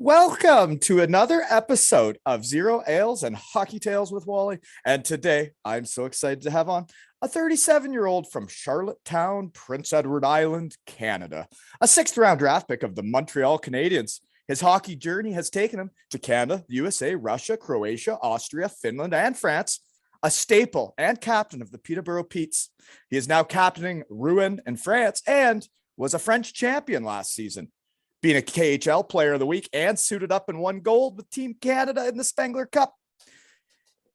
Welcome to another episode of Zero Ales and Hockey Tales with Wally. And today I'm so excited to have on a 37-year-old from Charlottetown, Prince Edward Island, Canada, a sixth-round draft pick of the Montreal Canadiens. His hockey journey has taken him to Canada, the USA, Russia, Croatia, Austria, Finland, and France, a staple and captain of the Peterborough Petes. He is now captaining Rouen in France and was a French champion last season, being a KHL player of the week and suited up and won gold with Team Canada in the Spengler Cup.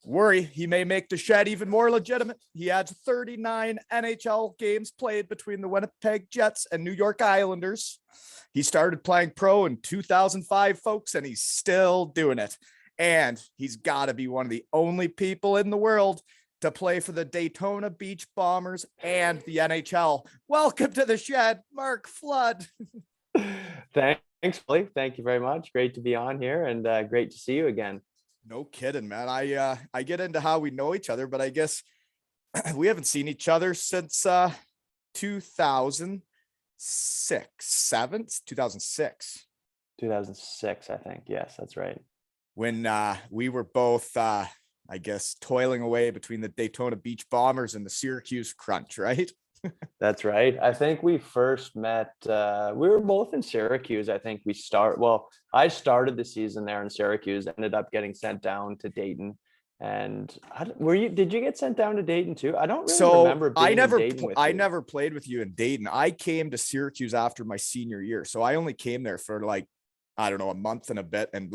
Worry he may make the shed even more legitimate. He adds 39 NHL games played between the Winnipeg Jets and New York Islanders. He started playing pro in 2005, folks, and he's still doing it. And he's got to be one of the only people in the world to play for the Daytona Beach Bombers and the NHL. Welcome to the shed, Mark Flood. Thanks, Billy. Thank you very much. Great to be on here and great to see you again. No kidding, man. I get into how we know each other, but I guess we haven't seen each other since 2006, 2006, I think. Yes, that's right. When we were both, I guess, toiling away between the Daytona Beach Bombers and the Syracuse Crunch, right? That's right. I think we first met, we were both in Syracuse. I think I started the season there in Syracuse, ended up getting sent down to Dayton. And did you get sent down to Dayton too? I don't really remember being in Dayton with you. I never played with you in Dayton. I came to Syracuse after my senior year. So I only came there for I don't know, a month and a bit, and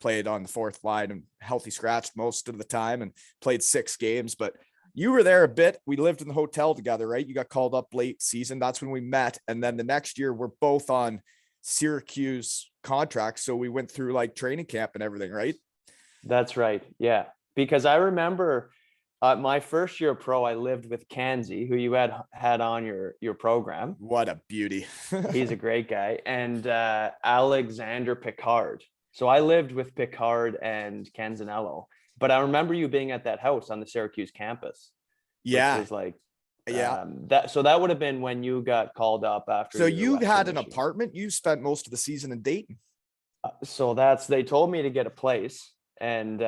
played on the fourth line and healthy scratched most of the time and played 6 games. But you were there a bit. We lived in the hotel together, right? You got called up late season. That's when we met. And then the next year we're both on Syracuse contracts. So we went through training camp and everything, right? That's right. Yeah. Because I remember my first year pro, I lived with Kanzi, who you had on your program. What a beauty. He's a great guy. And Alexander Picard. So I lived with Picard and Canzanello. But I remember you being at that house on the Syracuse campus. Yeah. Which was that would have been when you got called up after. So you had an apartment. You spent most of the season in Dayton. They told me to get a place, and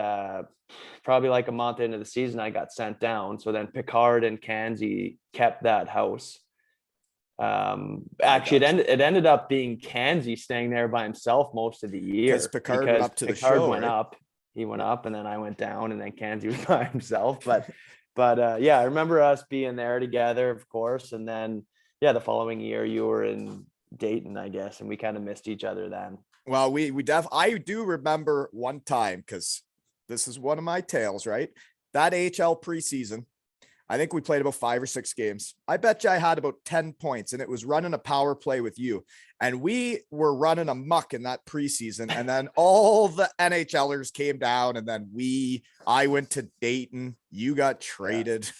probably a month into the season, I got sent down. So then Picard and Kanzi kept that house. Actually, it ended up being Kanzi staying there by himself most of the year. Picard went up to the show. He went up and then I went down, and then Kanzi was by himself. But yeah, I remember us being there together, of course. And then, the following year you were in Dayton, I guess. And we kind of missed each other then. Well, I do remember one time, because this is one of my tales, right? That AHL preseason, I think we played about 5 or 6 games. I bet you I had about 10 points, and it was running a power play with you. And we were running amok in that preseason. And then all the NHLers came down, and then I went to Dayton. You got traded.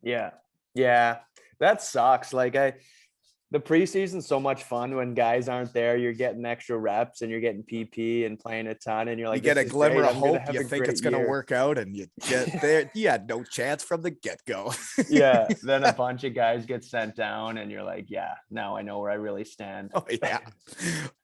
Yeah. That sucks. The preseason's so much fun when guys aren't there. You're getting extra reps and you're getting PP and playing a ton, and you're you get a glimmer of hope. You think it's going to work out, and you get there. You had no chance from the get-go. Yeah. Then a bunch of guys get sent down, and you're like, yeah, now I know where I really stand.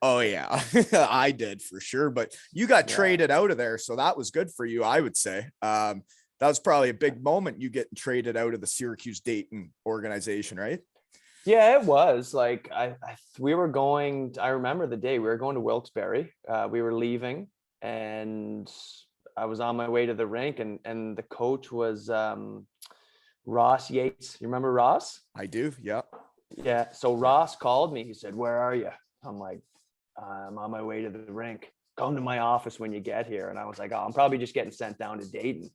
Oh yeah. I did for sure. But you got traded out of there, so that was good for you, I would say. That was probably a big moment, you getting traded out of the Syracuse Dayton organization, right? Yeah, it was we were going, I remember the day we were going to Wilkes-Barre. We were leaving, and I was on my way to the rink, and the coach was Ross Yates. You remember Ross? I do. Yeah. Yeah. So Ross called me. He said, "Where are you?" I'm like, "I'm on my way to the rink. Come to my office when you get here." And I was like, "Oh, I'm probably just getting sent down to Dayton,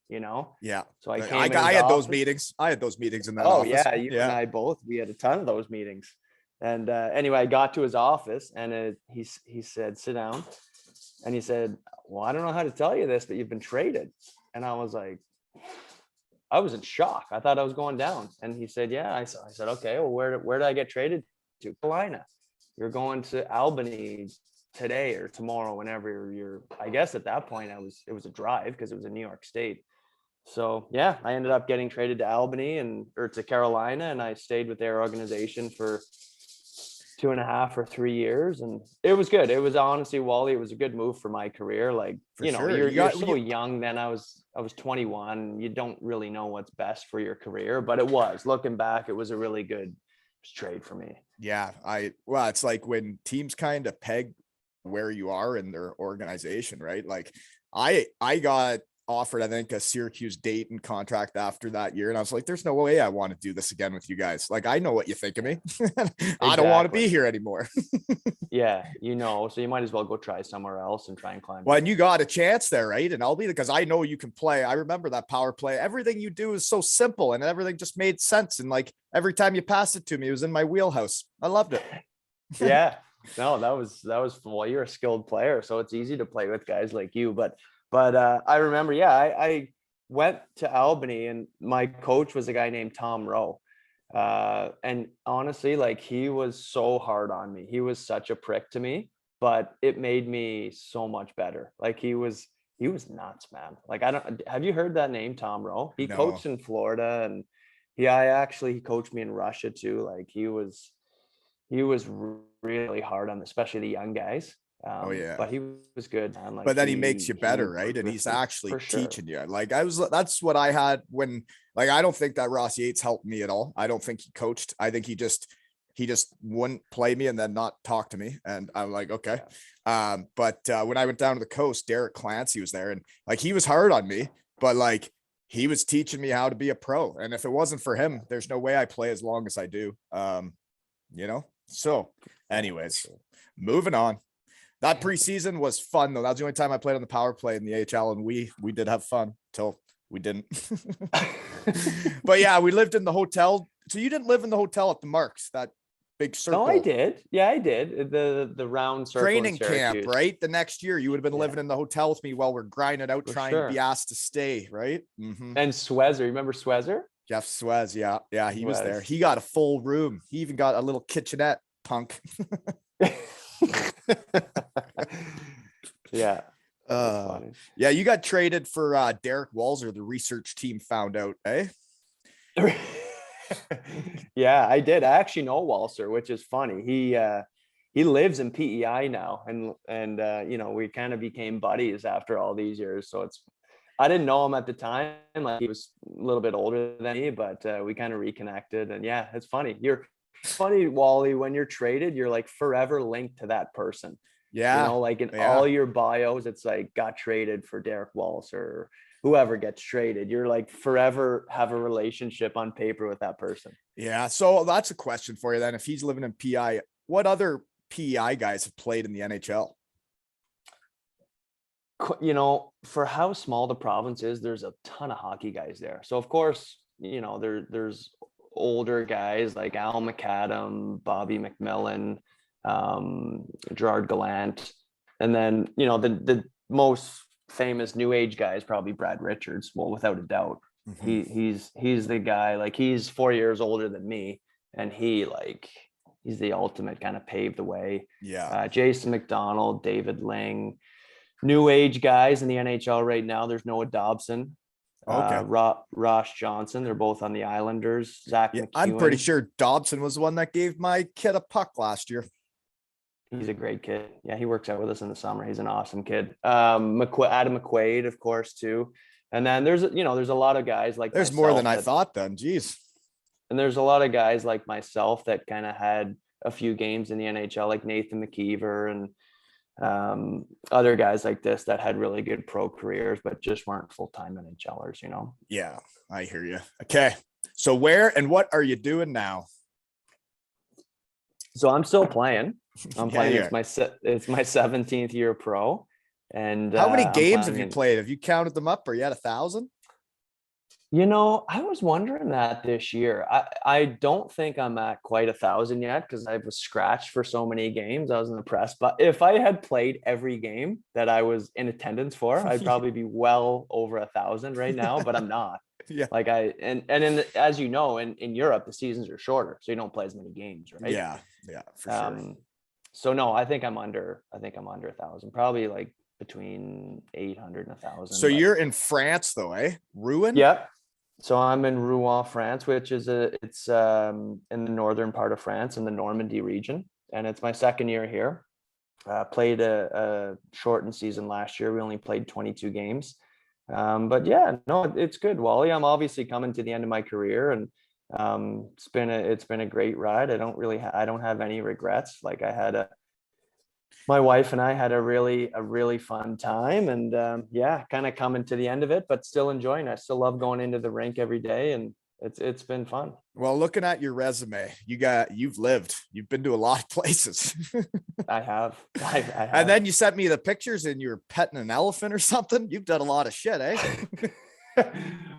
Yeah. So I had those meetings. I had those meetings in that office. Yeah, you and I both. We had a ton of those meetings. And anyway, I got to his office, and he said, "Sit down." And he said, "Well, I don't know how to tell you this, but you've been traded." And I was like, I was in shock. I thought I was going down. And he said, "Yeah." I said, "Okay, well, where did I get traded to?" "Carolina. You're going to Albany today or tomorrow," whenever I guess at that point it was a drive, because it was in New York State. So yeah, I ended up getting traded to Albany or to Carolina, and I stayed with their organization for 2.5 or 3 years, and it was good. It was honestly, Wally, it was a good move for my career. Like, For you know, sure. you're so young then. I was 21. You don't really know what's best for your career, but it was, looking back, it was a really good trade for me. Yeah. Well, it's like when teams kind of peg where you are in their organization, right? Like I got offered, I think, a Syracuse Dayton contract after that year. And I was like, there's no way I want to do this again with you guys. Like, I know what you think of me. I don't want to be here anymore. Yeah, you know, so you might as well go try somewhere else and try and climb. Well, and you got a chance there, right? And I'll be, because I know you can play. I remember that power play. Everything you do is so simple and everything just made sense. And like every time you passed it to me, it was in my wheelhouse. I loved it. Yeah, no, that was, well, you're a skilled player, so it's easy to play with guys like you. But I remember, yeah, I went to Albany, and my coach was a guy named Tom Rowe. And honestly, like, he was so hard on me. He was such a prick to me, but it made me so much better. Like, he was nuts, man. Like, have you heard that name, Tom Rowe? He coached in Florida, and he coached me in Russia too. Like, he was really hard on, especially the young guys. But he was good, man. Like, but then he makes you better, right? And he's actually teaching you. Like, that's what I had when, like, I don't think that Ross Yates helped me at all. I don't think he coached. I think he just wouldn't play me and then not talk to me. And I'm like, okay. But when I went down to the coast, Derek Clancy was there, and like, he was hard on me, but like, he was teaching me how to be a pro. And if it wasn't for him, there's no way I play as long as I do. You know? So anyways, moving on. That preseason was fun though. That was the only time I played on the power play in the AHL, and we did have fun till we didn't. But yeah, we lived in the hotel. So you didn't live in the hotel at the Marks, that big circle? No, I did. Yeah, I did. The round circle training camp, right? The next year you would have been living in the hotel with me while we're grinding out, trying to be asked to stay, right? Mm-hmm. And Swezzer, remember Swezzer? Jeff Swez, yeah, he was there. He got a full room. He even got a little kitchenette, punk. Yeah. Yeah, you got traded for Derek Walser, the research team found out, eh? Yeah, I did. I actually know Walser, which is funny. He lives in PEI now, and you know, we kind of became buddies after all these years. So I didn't know him at the time. Like, he was a little bit older than me, but we kind of reconnected. And yeah, it's funny. You're funny, Wally, when you're traded, you're like forever linked to that person. Yeah. You know, like in all your bios, it's like, got traded for Derek Walser, or whoever gets traded. You're like forever have a relationship on paper with that person. Yeah. So that's a question for you then. If he's living in PEI, what other PEI guys have played in the NHL? You know, for how small the province is, there's a ton of hockey guys there. So of course, you know, there's older guys like Al McAdam, Bobby McMillan, Gerard Gallant, and then, you know, the most famous new age guy is probably Brad Richards. Well, without a doubt. Mm-hmm. He's the guy. Like, he's 4 years older than me, and he's the ultimate, kind of paved the way. Yeah. Jason McDonald, David Ling. New age guys in the NHL right now, there's Noah Dobson, Ross Johnson. They're both on the Islanders. Zach McEwen. I'm pretty sure Dobson was the one that gave my kid a puck last year. He's a great kid. Yeah, he works out with us in the summer. He's an awesome kid. Adam McQuaid, of course, too. And then there's a lot of guys like there's more than I thought then. Geez. And there's a lot of guys like myself that kind of had a few games in the NHL, like Nathan McKeever and other guys like this that had really good pro careers, but just weren't full-time NHLers, you know? Yeah, I hear you. Okay. So where and what are you doing now? So I'm still playing. I'm playing. It's my 17th year pro. And how many games have you played? Have you counted them up? Are you at 1,000? You know, I was wondering that this year. I don't think I'm at quite 1,000 yet, because I was scratched for so many games. I was in the press. But if I had played every game that I was in attendance for, I'd probably be well over 1,000 right now, but I'm not. Yeah. Like as you know, in Europe, the seasons are shorter, so you don't play as many games, right? Yeah, for sure. So no, I think I'm under 1,000, probably like between 800 and 1,000. So you're in France though, eh? Rouen? Yeah. So I'm in Rouen, France, which is it's in the northern part of France, in the Normandy region. and it's my second year here. Played a shortened season last year. We only played 22 games. But yeah, no, it's good, Wally. I'm obviously coming to the end of my career, and it's been a great ride. I don't have any regrets. Like my wife and I had a really fun time, and yeah, kind of coming to the end of it, but still enjoying it. I still love going into the rink every day, and it's been fun. Well, looking at your resume, you've been to a lot of places. I have. And then you sent me the pictures and you're petting an elephant or something. You've done a lot of shit, eh?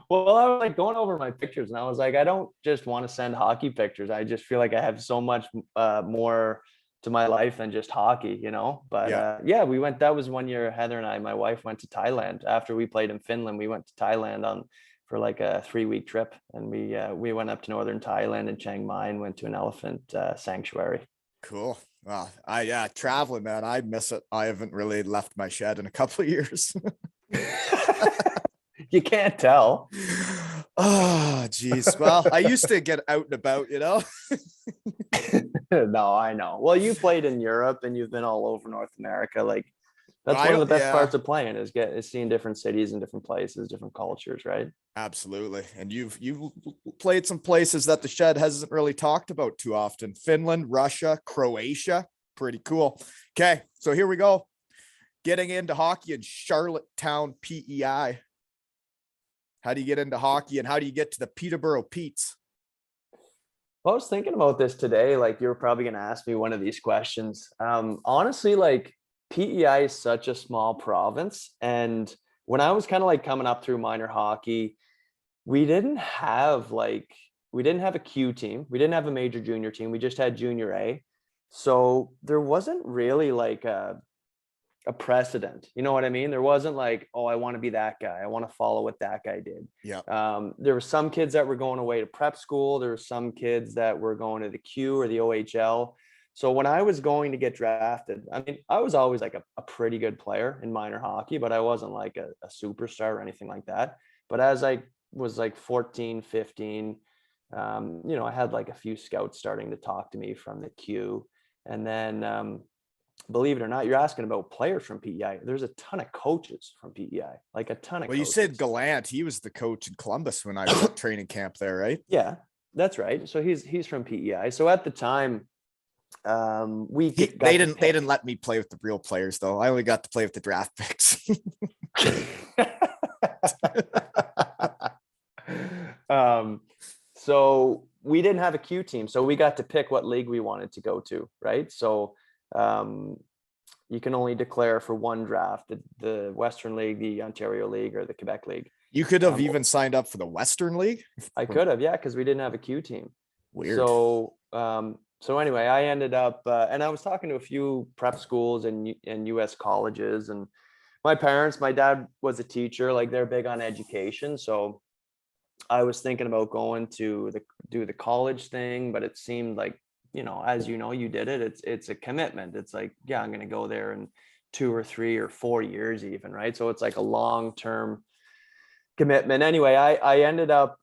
Well, I was like going over my pictures, and I was like, I don't just want to send hockey pictures. I just feel like I have so much more to my life than just hockey, you know. But yeah, we went. That was one year Heather and I, my wife, went to Thailand after we played in Finland. We went to Thailand for like a 3-week trip, and we went up to northern Thailand and Chiang Mai and went to an elephant sanctuary. Cool. Well, traveling, man, I miss it. I haven't really left my shed in a couple of years. You can't tell. Oh, geez. Well, I used to get out and about, you know. No, I know. Well, you played in Europe and you've been all over North America. Like, that's one of the best parts of playing is seeing different cities and different places, different cultures, right? Absolutely. And you've played some places that the shed hasn't really talked about too often. Finland, Russia, Croatia. Pretty cool. Okay, so here we go. Getting into hockey in Charlottetown, PEI. How do you get into hockey, and how do you get to the Peterborough Petes? Well, I was thinking about this today. Like, you're probably going to ask me one of these questions. Honestly, like, PEI is such a small province. And when I was kind of like coming up through minor hockey, we didn't have a Q team. We didn't have a major junior team. We just had junior A. So there wasn't really like a precedent. You know what I mean? There wasn't like, oh, I want to be that guy. I want to follow what that guy did. Yeah. There were some kids that were going away to prep school. There were some kids that were going to the Q or the OHL. So when I was going to get drafted, I mean, I was always like a pretty good player in minor hockey, but I wasn't like a superstar or anything like that. But as I was like 14, 15, I had like a few scouts starting to talk to me from the Q. And then, believe it or not, you're asking about players from PEI. There's a ton of coaches from PEI, like a ton of coaches. You said Gallant. He was the coach in Columbus when I was at training camp there, right? Yeah, that's right. So he's from PEI. So at the time, they didn't let me play with the real players though. I only got to play with the draft picks. So we didn't have a Q team, so we got to pick what league we wanted to go to, right? So you can only declare for one draft, the Western League, the Ontario League, or the Quebec League. You could have even signed up for the Western League. I could have, yeah, because we didn't have a Q team. Weird. So anyway, I ended up, and I was talking to a few prep schools and U.S. colleges, and my dad was a teacher, like they're big on education. So I was thinking about going to do the college thing, but it seemed like, as you did it, it's a commitment. It's like, yeah, I'm going to go there in 2 or 3 or 4 years even, right? So it's like a long-term commitment. Anyway, I ended up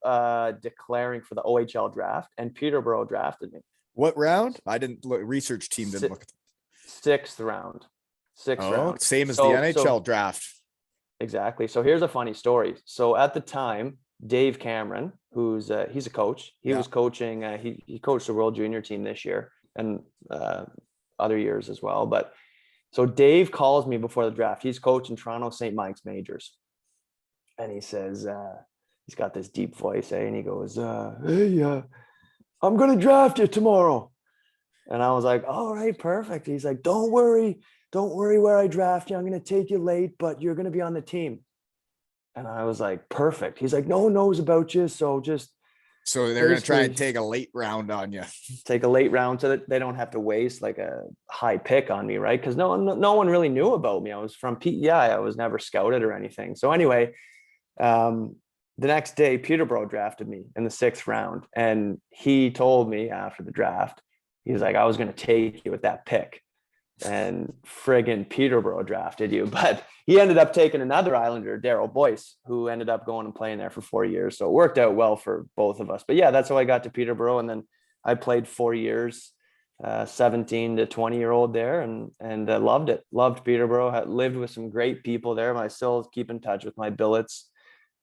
declaring for the OHL draft, and Peterborough drafted me. What round? I didn't look. Research team didn't look at sixth round. Round. Same as the NHL draft. Exactly. So here's a funny story. So at the time, Dave Cameron, he's a coach. He was coaching. He coached the World Junior team this year and other years as well. But so Dave calls me before the draft. He's coaching Toronto St. Mike's Majors, and he says, he's got this deep voice, and he goes, "Hey, I'm going to draft you tomorrow." And I was like, all right, perfect. He's like, don't worry where I draft you. I'm going to take you late, but you're going to be on the team. And I was like, perfect. He's like, no one knows about you. So they're going to try and take a late round on you. Take a late round so that they don't have to waste like a high pick on me, right? Because no one really knew about me. I was from PEI. I was never scouted or anything. So anyway, the next day, Peterborough drafted me in the 6th round. And he told me after the draft, he was like, I was going to take you with that pick. And friggin' Peterborough drafted you. But he ended up taking another Islander, Daryl Boyce, who ended up going and playing there for 4 years. So it worked out well for both of us. But yeah, that's how I got to Peterborough. And then I played 4 years 17 to 20-year-old there, and loved it. Loved Peterborough. Had lived with some great people there. I still keep in touch with my billets.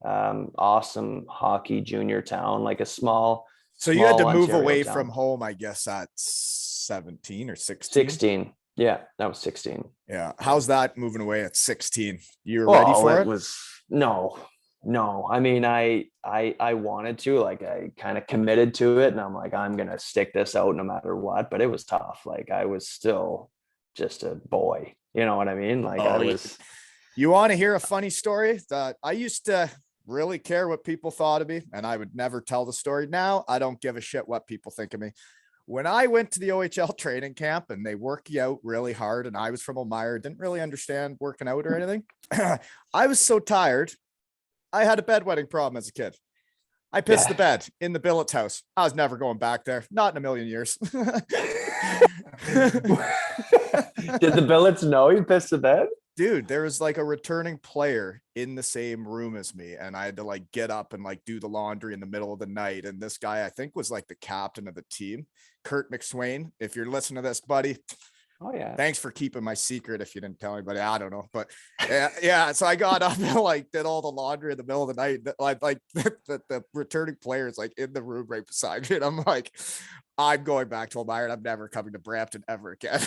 Awesome hockey junior town, like a small. So you had to move Ontario away town. from home, I guess, at 17 or 16. 16. Yeah, that was 16. Yeah. How's that moving away at 16? You were ready for it? No. I mean, I wanted to, like, I kind of committed to it, and I'm like, I'm gonna stick this out no matter what. But it was tough. Like, I was still just a boy. You know what I mean? Like, I was. You want to hear a funny story? That I used to really care what people thought of me, and I would never tell the story. Now I don't give a shit what people think of me. When I went to the OHL training camp and they work you out really hard, and I was from Elmira, didn't really understand working out or anything. I was so tired. I had a bedwetting problem as a kid. I pissed the bed in the billet's house. I was never going back there. Not in a million years. Did the billets know you pissed the bed? Dude, there was like a returning player in the same room as me, and I had to like get up and like do the laundry in the middle of the night. And this guy, I think, was like the captain of the team, Kurt McSwain. If you're listening to this, buddy, oh yeah, thanks for keeping my secret. If you didn't tell anybody, I don't know, but yeah. So I got up and like did all the laundry in the middle of the night. Like the returning player is like in the room right beside me, and I'm like, I'm going back to Elmira. I'm never coming to Brampton ever again.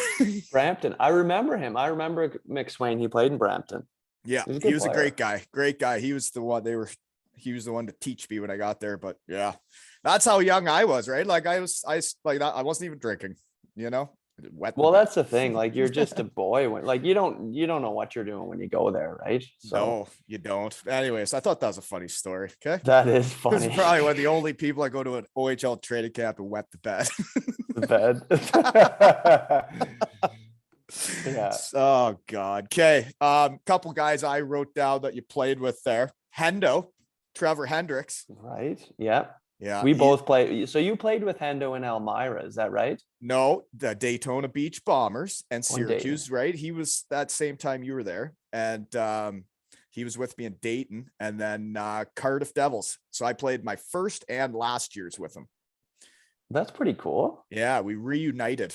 Brampton. I remember him. I remember McSwain. He played in Brampton. Yeah, he was a great guy. Great guy. He was the one he was the one to teach me when I got there. But yeah, that's how young I was, right? Like I wasn't even drinking, you know? Well, that's the thing. Like, you're just a boy when, like, you don't know what you're doing when you go there, right? So no, you don't. Anyways, I thought that was a funny story. Okay, that is funny. This is probably one of the only people I go to an OHL training camp and wet the bed. The bed. Yeah. Oh God. Okay. Couple guys I wrote down that you played with there. Trevor Hendricks. Right. Yeah. Yeah. We both played. So you played with Hendo in Elmira, is that right? No, the Daytona Beach Bombers and Syracuse, right? He was that same time you were there. And he was with me in Dayton, and then Cardiff Devils. So I played my first and last years with him. That's pretty cool. Yeah, we reunited.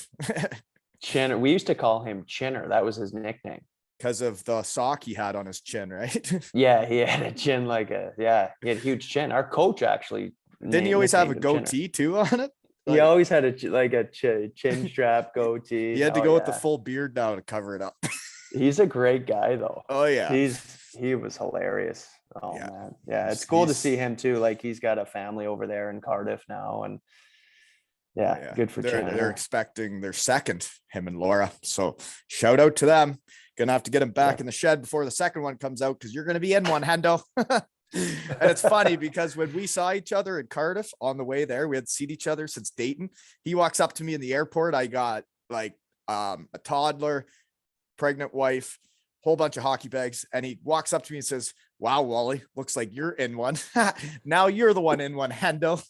Chinner. We used to call him Chinner. That was his nickname. Because of the sock he had on his chin, right? Yeah, he had a chin he had a huge chin. Our coach actually. Didn't he always have a goatee too on it? He always had a chin strap goatee. He had to go with the full beard now to cover it up. He's a great guy though. Oh yeah. He was hilarious. Oh yeah. Man. Yeah. It's cool to see him too. Like, he's got a family over there in Cardiff now, and good for Chan. They're expecting their second, him and Laura. So shout out to them. Gonna have to get him back in the shed before the second one comes out, because you're gonna be in one, Hendo. And it's funny because when we saw each other in Cardiff on the way there, we had seen each other since Dayton. He walks up to me in the airport. I got like a toddler, pregnant wife, whole bunch of hockey bags. And he walks up to me and says, "Wow, Wally, looks like you're in one." Now you're the one in one, Hendo.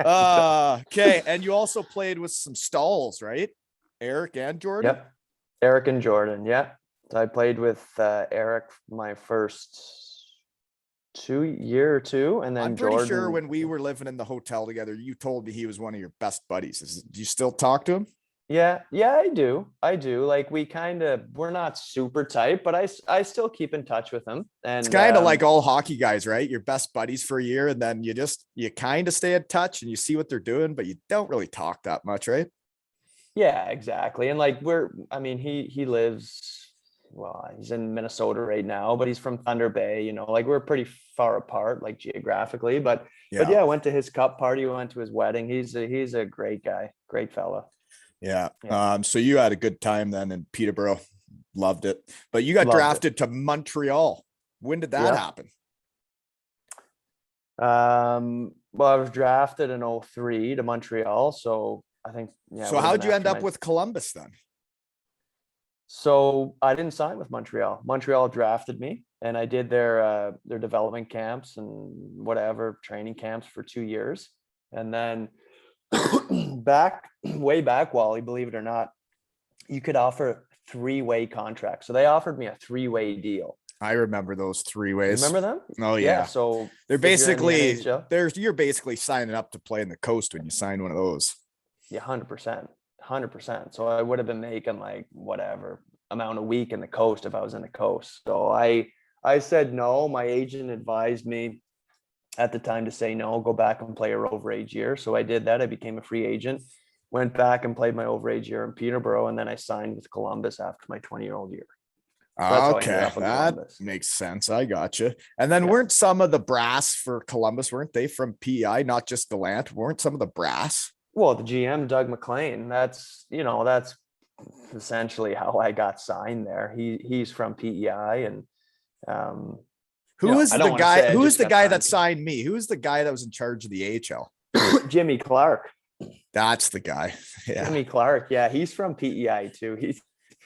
Okay. And you also played with some stalls, right? Eric and Jordan? Yep. Eric and Jordan. Yeah. I played with Eric my first year or two, and then I'm pretty Jordan, sure when we were living in the hotel together, you told me he was one of your best buddies. Do you still talk to him? Yeah, I do. Like, we're not super tight, but I still keep in touch with him. And it's kind of like all hockey guys, right? You're best buddies for a year, and then you kind of stay in touch and you see what they're doing, but you don't really talk that much, right? Yeah, exactly. And like, he lives, well, he's in Minnesota right now, but he's from Thunder Bay, like, we're pretty far apart, like, geographically, but I went to his cup party, went to his wedding. He's a great guy, great fella. Yeah. So you had a good time then in Peterborough. Loved it. But you got drafted to Montreal. When did that happen? Well, I was drafted in 2003 to Montreal. So I think, So how'd you end up with Columbus then? So I didn't sign with Montreal. Montreal drafted me, and I did their development camps and whatever training camps for 2 years. And then way back, Wally, believe it or not, you could offer 3-way contracts. So they offered me a 3-way deal. I remember those 3 ways. Remember them? Oh yeah. So they're basically you're basically signing up to play in the coast when you sign one of those. Yeah, 100%. So I would have been making like whatever amount a week in the coast if I was in the coast. So I said no. My agent advised me at the time to say no, go back and play your overage year. So I did that. I became a free agent, went back and played my overage year in Peterborough, and then I signed with Columbus after my 20-year-old year. So that's how I ended Okay, up with that Columbus. makes sense. I gotcha. And then Yeah. weren't some of the brass for Columbus, weren't they from PEI, not just Gallant? Weren't some of the brass? Well, the GM, Doug McLean, that's essentially how I got signed there. He's from PEI, and Who is I the don't want to guy? say I Who is just the got guy that signed. signed me? Who is the guy that was in charge of the AHL? Jimmy Clark. That's the guy. Yeah. Jimmy Clark. Yeah, he's from PEI too. He's,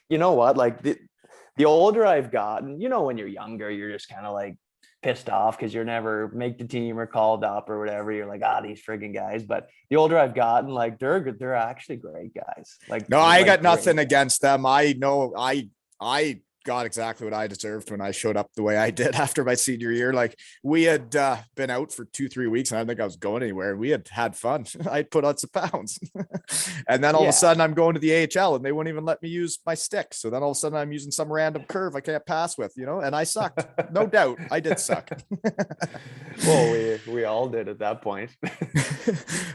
you know what? Like the older I've gotten, when you're younger, you're just kind of like pissed off because you're never make the team or called up or whatever. You're like, these friggin' guys. But the older I've gotten, like they're actually great guys. Like, No, I got great nothing guys. against them. I know I got exactly what I deserved when I showed up the way I did after my senior year. Like we had been out for 2-3 weeks and I don't think I was going anywhere. We had fun. I'd put on some pounds. And then all of a Yeah. sudden I'm going to the AHL and they wouldn't even let me use my stick. So then all of a sudden I'm using some random curve I can't pass with, and I sucked. No doubt I did suck. Well, we all did at that point.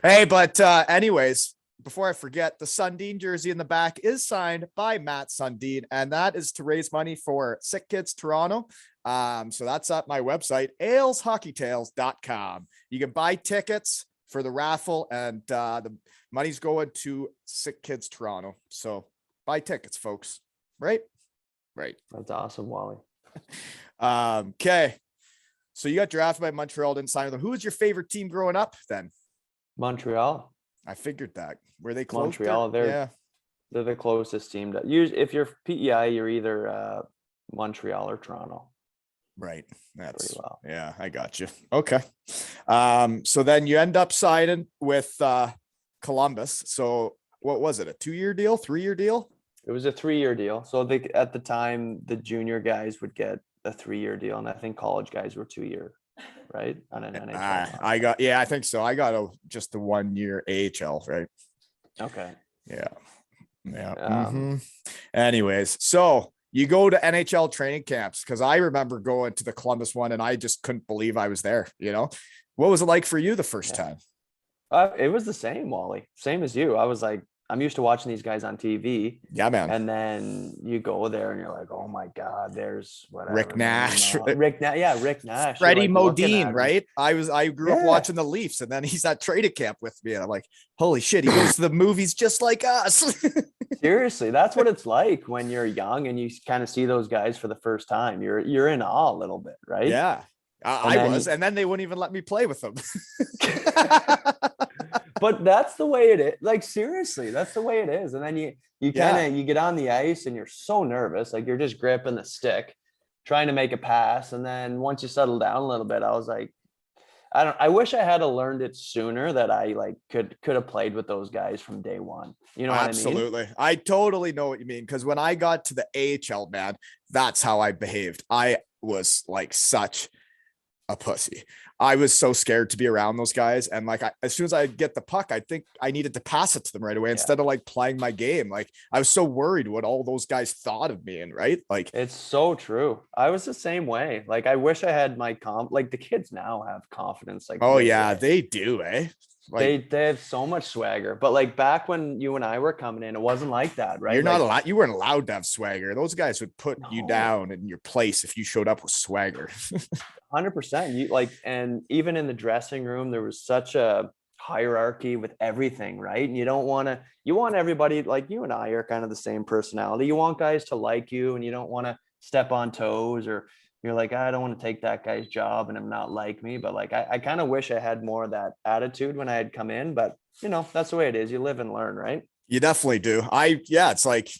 Hey, but anyways, before I forget, the Sundin jersey in the back is signed by Matt Sundin, and that is to raise money for Sick Kids Toronto. So that's at my website, aleshockeytales.com. You can buy tickets for the raffle, and the money's going to Sick Kids Toronto. So buy tickets, folks. Right? That's awesome, Wally. Okay. So you got drafted by Montreal, didn't sign with them. Who was your favorite team growing up then? Montreal. I figured that. Were they close? Montreal, they're the closest team to use. If you're PEI, you're either Montreal or Toronto. Right. That's Pretty well. Yeah, I got you. Okay. So then you end up signing with Columbus. So what was it? A 2-year deal, 3-year deal? It was a 3-year deal. So at the time, the junior guys would get a 3-year deal, and I think college guys were 2-year, right? On an NHL. I think so. I got just the 1-year AHL, right? Okay. Yeah. Anyways, so you go to NHL training camps, because I remember going to the Columbus one and I just couldn't believe I was there. What was it like for you the first time? It was the same, Wally. Same as you. I was like, I'm used to watching these guys on TV. Yeah, man. And then you go there and you're like, oh my God, there's whatever. Rick Nash. Rick Nash. Freddie like Modine, right? I grew up watching the Leafs, and then he's at training camp with me. And I'm like, holy shit, he goes to the movies just like us. Seriously, that's what it's like when you're young and you kind of see those guys for the first time. You're in awe a little bit, right? Yeah, I was. And then they wouldn't even let me play with them. But that's the way it is. Like, seriously, that's the way it is. And then you get on the ice and you're so nervous. Like, you're just gripping the stick, trying to make a pass. And then once you settle down a little bit, I was like, I wish I had learned it sooner, that I could have played with those guys from day one. You know what I mean? Absolutely. I totally know what you mean. Because when I got to the AHL, man, that's how I behaved. I was like such a pussy. I was so scared to be around those guys. And as soon as I get the puck, I think I needed to pass it to them right away instead of playing my game. Like, I was so worried what all those guys thought of me. And right. Like, it's so true. I was the same way. Like, I wish I had my like the kids now have confidence. Like, oh yeah, they do. They have so much swagger, but like back when you and I were coming in, it wasn't like that, right? You're not allowed. You weren't allowed to have swagger. Those guys would put you down in your place if you showed up with swagger. 100%. And even in the dressing room, there was such a hierarchy with everything, right? And you want everybody, like you and I are kind of the same personality. You want guys to like you, and you don't want to step on toes, or you're like, I don't want to take that guy's job and him not like me. But like, I kind of wish I had more of that attitude when I had come in, but that's the way it is. You live and learn, right? You definitely do. It's like,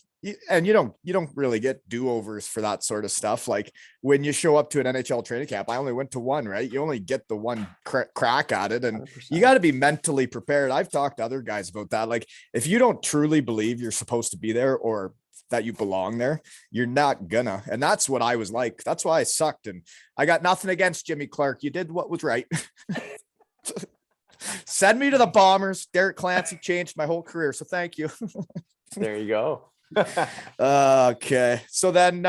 and you don't really get do-overs for that sort of stuff. Like when you show up to an NHL training camp, I only went to one, right? You only get the one crack at it, and 100%. You got to be mentally prepared. I've talked to other guys about that. Like, if you don't truly believe you're supposed to be there or that you belong there, you're not gonna. And that's what I was like. That's why I sucked. And I got nothing against Jimmy Clark. You did what was right. Send me to the Bombers. Derek Clancy changed my whole career. So thank you. There you go. Okay. So then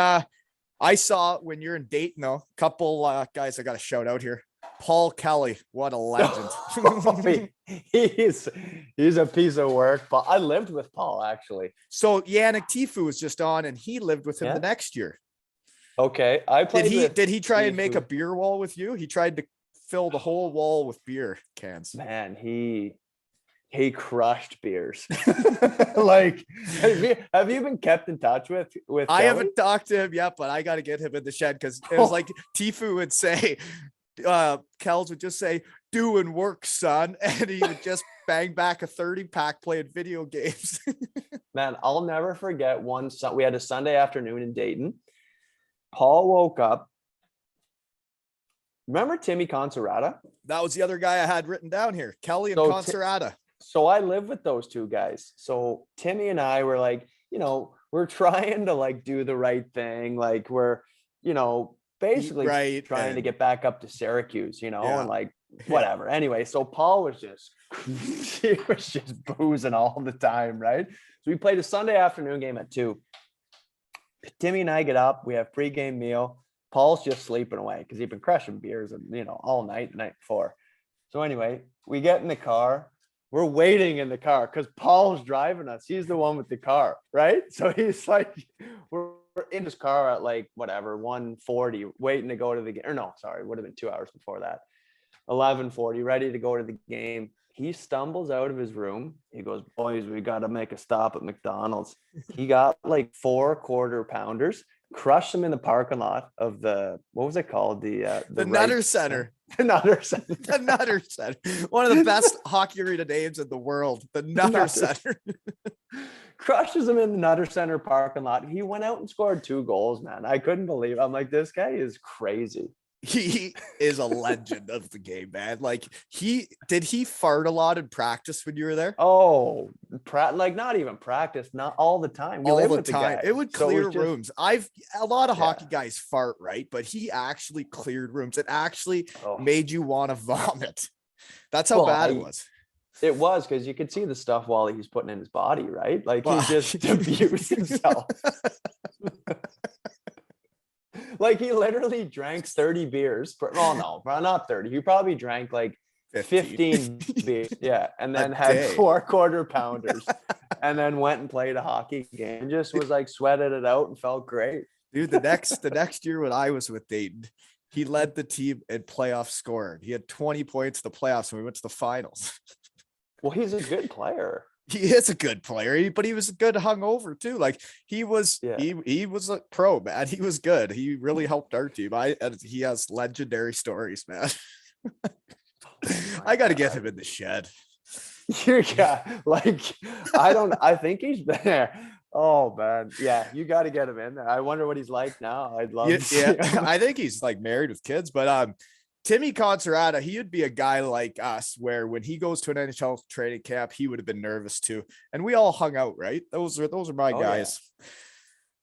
I saw when you're in Dayton, though, a couple guys I got to shout out here. Paul Kelly, what a legend. he's a piece of work, but I lived with Paul actually. So Yannick Tifu was just on and he lived with him the next year. Okay. I played did he try and make a Tifu. beer wall with you? He tried to fill the whole wall with beer cans. Man, he crushed beers. Like, have you been kept in touch with I Kelly? haven't talked to him yet, but I got to get him in the shed because it was like Tifu would say, Kels would just say, doing work, son. And he would just bang back a 30-pack playing video games. Man, I'll never forget we had a Sunday afternoon in Dayton. Paul woke up. Remember Timmy Conserata? That was the other guy I had written down here, Kelly and Conserata. So I live with those two guys. So Timmy and I were like, we're trying to like do the right thing. Like we're, basically trying to get back up to Syracuse, and like whatever. Anyway, so Paul was he was just boozing all the time, right? So we played a Sunday afternoon game at 2. Timmy and I get up, we have pregame meal. Paul's just sleeping away because he'd been crushing beers and all night the night before. So anyway, we get in the car. We're waiting in the car because Paul's driving us. He's the one with the car, right? So he's like, we're in his car at like whatever 1:40, waiting to go to the game. Or no, sorry, it would have been 2 hours before that. 11:40, ready to go to the game. He stumbles out of his room. He goes, boys, we got to make a stop at McDonald's. He got like 4 quarter pounders, crushed them in the parking lot of what was it called? The Nutter Center. The Nutter Center. The Nutter Center. One of the best hockey arena names in the world. The Nutter Center. Crushes him in the Nutter Center parking lot. He went out and scored 2 goals, man. I couldn't believe it. I'm like, this guy is crazy. He is a legend of the game, man. Like did he fart a lot in practice when you were there? Oh, like not even practice, not all the time. All the time. It would clear rooms. A lot of hockey guys fart, right? But he actually cleared rooms. It actually made you want to vomit. That's how bad it was. It was because you could see the stuff while he's putting in his body, right? Like he just abused himself. Like he literally drank 30 beers. No, not 30. He probably drank like 15 beers. Yeah. And then had 4 quarter pounders and then went and played a hockey game and just was like sweated it out and felt great. Dude, the next year when I was with Dayton, he led the team in playoff scoring. He had 20 points in the playoffs and we went to the finals. Well, he's a good player. He is a good player, but he was good hungover too. Like he was a pro, man. He was good. He really helped our team. He has legendary stories, man. I got to get him in the shed. I think he's there. Oh man. Yeah. You got to get him in there. I wonder what he's like now. I'd love to see him. I think he's like married with kids, but, Timmy Conserata, he would be a guy like us where when he goes to an Nhl training camp, he would have been nervous too. And we all hung out, right? Those are my guys.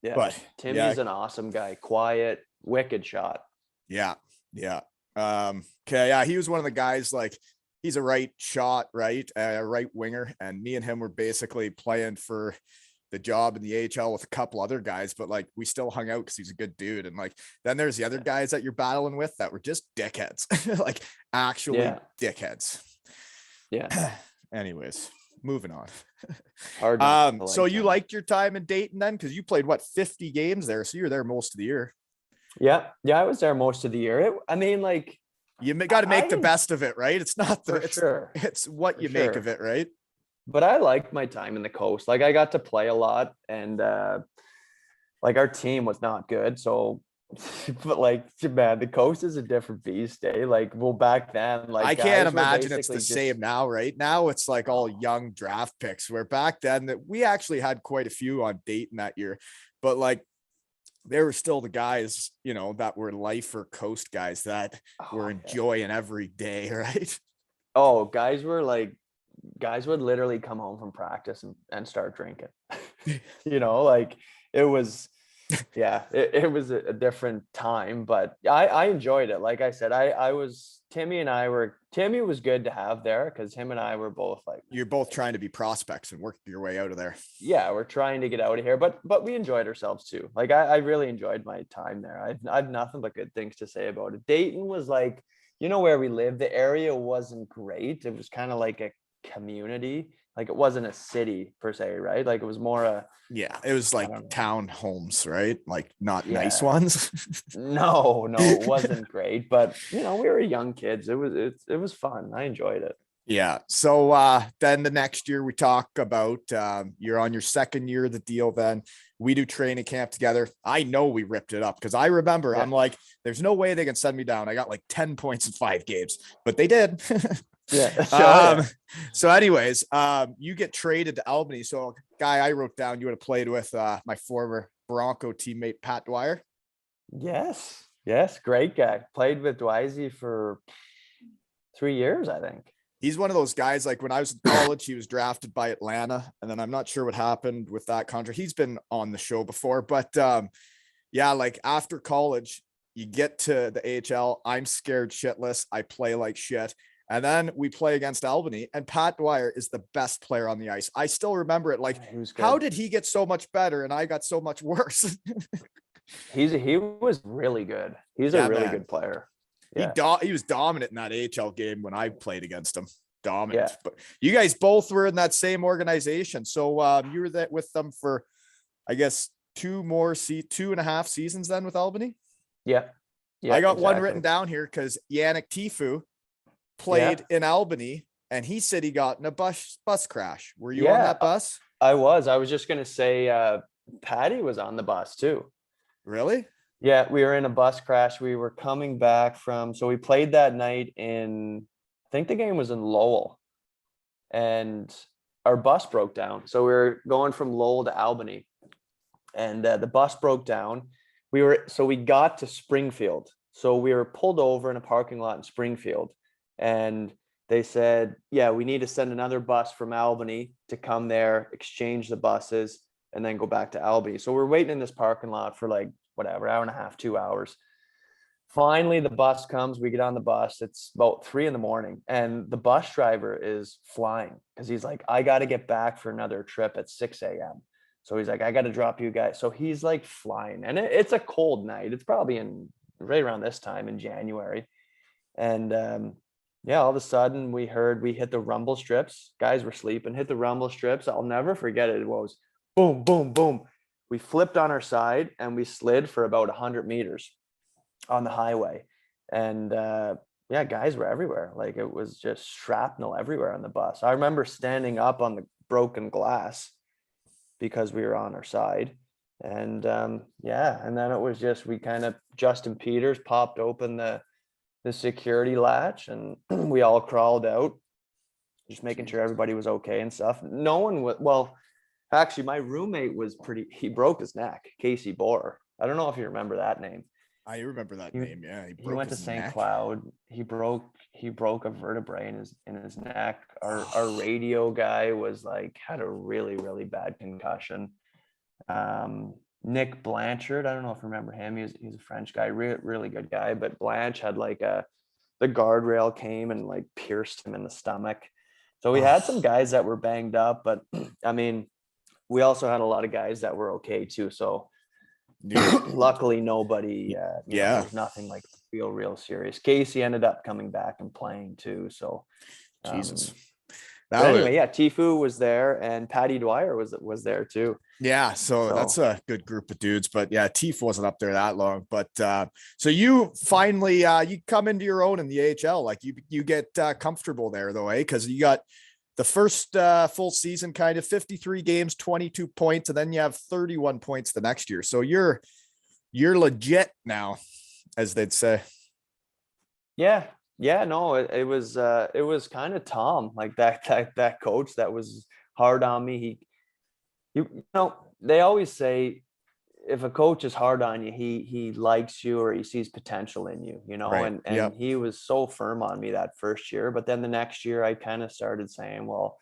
Yeah. But Timmy's an awesome guy. Quiet, wicked shot. Yeah. Yeah. Okay. Yeah. He was one of the guys, like he's a right shot, right? A right winger. And me and him were basically playing for the job in the AHL with a couple other guys, but like we still hung out because he's a good dude. And like then there's the other guys that you're battling with that were just dickheads, like actually dickheads. Yeah. Anyways, moving on. Hard. So you liked your time in Dayton then? Because you played 50 games there, so you're there most of the year. Yeah, I was there most of the year. You got to make the best of it, right? It's not it's what you make of it, right? But I liked my time in the coast. Like I got to play a lot and like our team was not good. So, but like, man, the coast is a different beast, eh? Like, well, back then, like I can't imagine it's the same now, right? Now it's like all young draft picks where back then that we actually had quite a few on Dayton that year, but like there were still the guys, that were lifer coast guys that were enjoying every day, right? Oh, guys would literally come home from practice and start drinking. Like it was Yeah, it was a different time, but I enjoyed it. Like I said, Timmy was good to have there because him and I were both like, You're both trying to be prospects and work your way out of there. yeah, we're trying to get out of here, but we enjoyed ourselves too. Like I really enjoyed my time there. I've nothing but good things to say about it. Dayton was like, where we lived, the area wasn't great. It was kind of like a community. Like it wasn't a city per se, right? Like it was more Yeah, it was like don't know. town homes, right? Like not nice Yeah. ones. No, it wasn't great, but we were young kids. It was fun. I enjoyed it. Yeah. So then the next year we talk about you're on your second year of the deal. Then we do training camp together. I know we ripped it up because I remember Yeah. I'm like, there's no way they can send me down. I got like 10 points in 5 games, but they did. Yeah. Sure, So anyways, you get traded to Albany. So guy I wrote down you would have played with my former Bronco teammate Pat Dwyer. Yes. Yes. Great guy. Played with Dwizy for 3 years, I think. He's one of those guys, like when I was in college, he was drafted by Atlanta. And then I'm not sure what happened with that contract. He's been on the show before, but yeah, like after college, you get to the AHL. I'm scared shitless. I play like shit. And then we play against Albany, and Pat Dwyer is the best player on the ice. I still remember it. Like, how did he get so much better and I got so much worse? He was really good. He's a really good player. Yeah. He was dominant in that AHL game when I played against him. Dominant. Yeah. But you guys both were in that same organization. So you were that with them for, I guess, 2.5 seasons then with Albany. Yeah. I got one written down here because Yannick Tifu played in Albany and he said he got in a bus crash. Were you on that bus? I was just going to say Patty was on the bus too. Really? Yeah, we were in a bus crash. We were coming back so we played that night I think the game was in Lowell, and our bus broke down. So we were going from Lowell to Albany, and the bus broke down. We got to Springfield. So we were pulled over in a parking lot in Springfield, and they said, yeah, we need to send another bus from Albany to come there, exchange the buses, and then go back to Albany. So we're waiting in this parking lot for like whatever, hour and a half, 2 hours. Finally, the bus comes. We get on the bus. It's about 3 a.m. and the bus driver is flying because he's like, I got to get back for another trip at 6 a.m. So he's like, I got to drop you guys. So he's like flying, and it's a cold night. It's probably right around this time in January. And yeah, all of a sudden we hit the rumble strips. Guys were sleeping, hit the rumble strips. I'll never forget it. It was boom, boom, boom. We flipped on our side and we slid for about 100 meters on the highway. And yeah, guys were everywhere. Like it was just shrapnel everywhere on the bus. I remember standing up on the broken glass because we were on our side. And yeah, and then it was just, Justin Peters popped open the security latch and we all crawled out, just making sure everybody was okay and stuff. No one was, well, actually my roommate he broke his neck, Casey Bohr. I don't know if you remember that name. I remember that name. Yeah. He went to St. Cloud. He broke a vertebrae in his neck. Our radio guy had a really, really bad concussion. Nick Blanchard, I don't know if you remember him. He's a French guy, really good guy. But Blanche had the guardrail came and pierced him in the stomach. So we had some guys that were banged up, but I mean, we also had a lot of guys that were okay too. So luckily nobody, there was nothing real serious. Casey ended up coming back and playing too. So Jesus. Anyway, yeah, Tifu was there and Patty Dwyer was there too. Yeah, so that's a good group of dudes, but yeah, Tifu wasn't up there that long. But so you finally you come into your own in the AHL, like you get comfortable there though, eh? Because you got the first full season, kind of 53 games, 22 points, and then you have 31 points the next year. So you're legit now, as they'd say. Yeah. Yeah, no, it was kind of Tom, that coach that was hard on me. They always say if a coach is hard on you, he likes you or he sees potential in you, right. And he was so firm on me that first year. But then the next year I kind of started saying, well,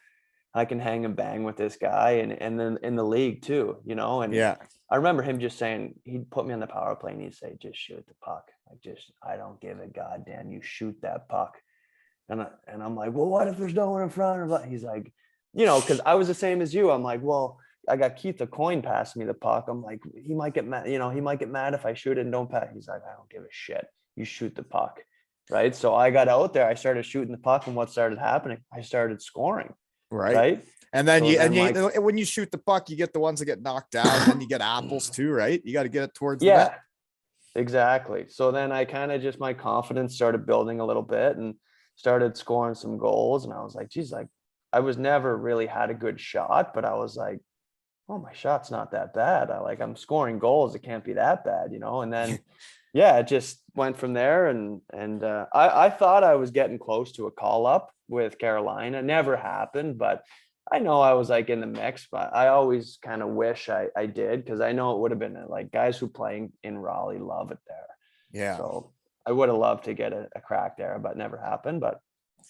I can hang and bang with this guy, and then in the league too, you know. And Yeah. I remember him just saying, he'd put me on the power play and he'd say, just shoot the puck. I don't give a goddamn, you shoot that puck. And I'm like, well, what if there's no one in front of? He's like, you know, because I was the same as you. I'm like, well, I got Keith the coin passing me the puck. I'm like, he might get mad, you know, he might get mad if I shoot it and don't pass. He's like, I don't give a shit. You shoot the puck. Right. So I got out there, I started shooting the puck, and what started happening? I started scoring. Right. And then so when you shoot the puck, you get the ones that get knocked down, and then you get apples too, right? You got to get it towards the net. Exactly. So then I kind of just, my confidence started building a little bit and started scoring some goals. And I was like, geez, like I was never really had a good shot, but I was like, oh, my shot's not that bad. I'm scoring goals. It can't be that bad, you know? And then, yeah, it just went from there. And I thought I was getting close to a call up with Carolina. Never happened, but I know I was like in the mix, but I always kind of wish I did, because I know it would have been like guys who playing in Raleigh love it there. Yeah. So I would have loved to get a crack there, but never happened. But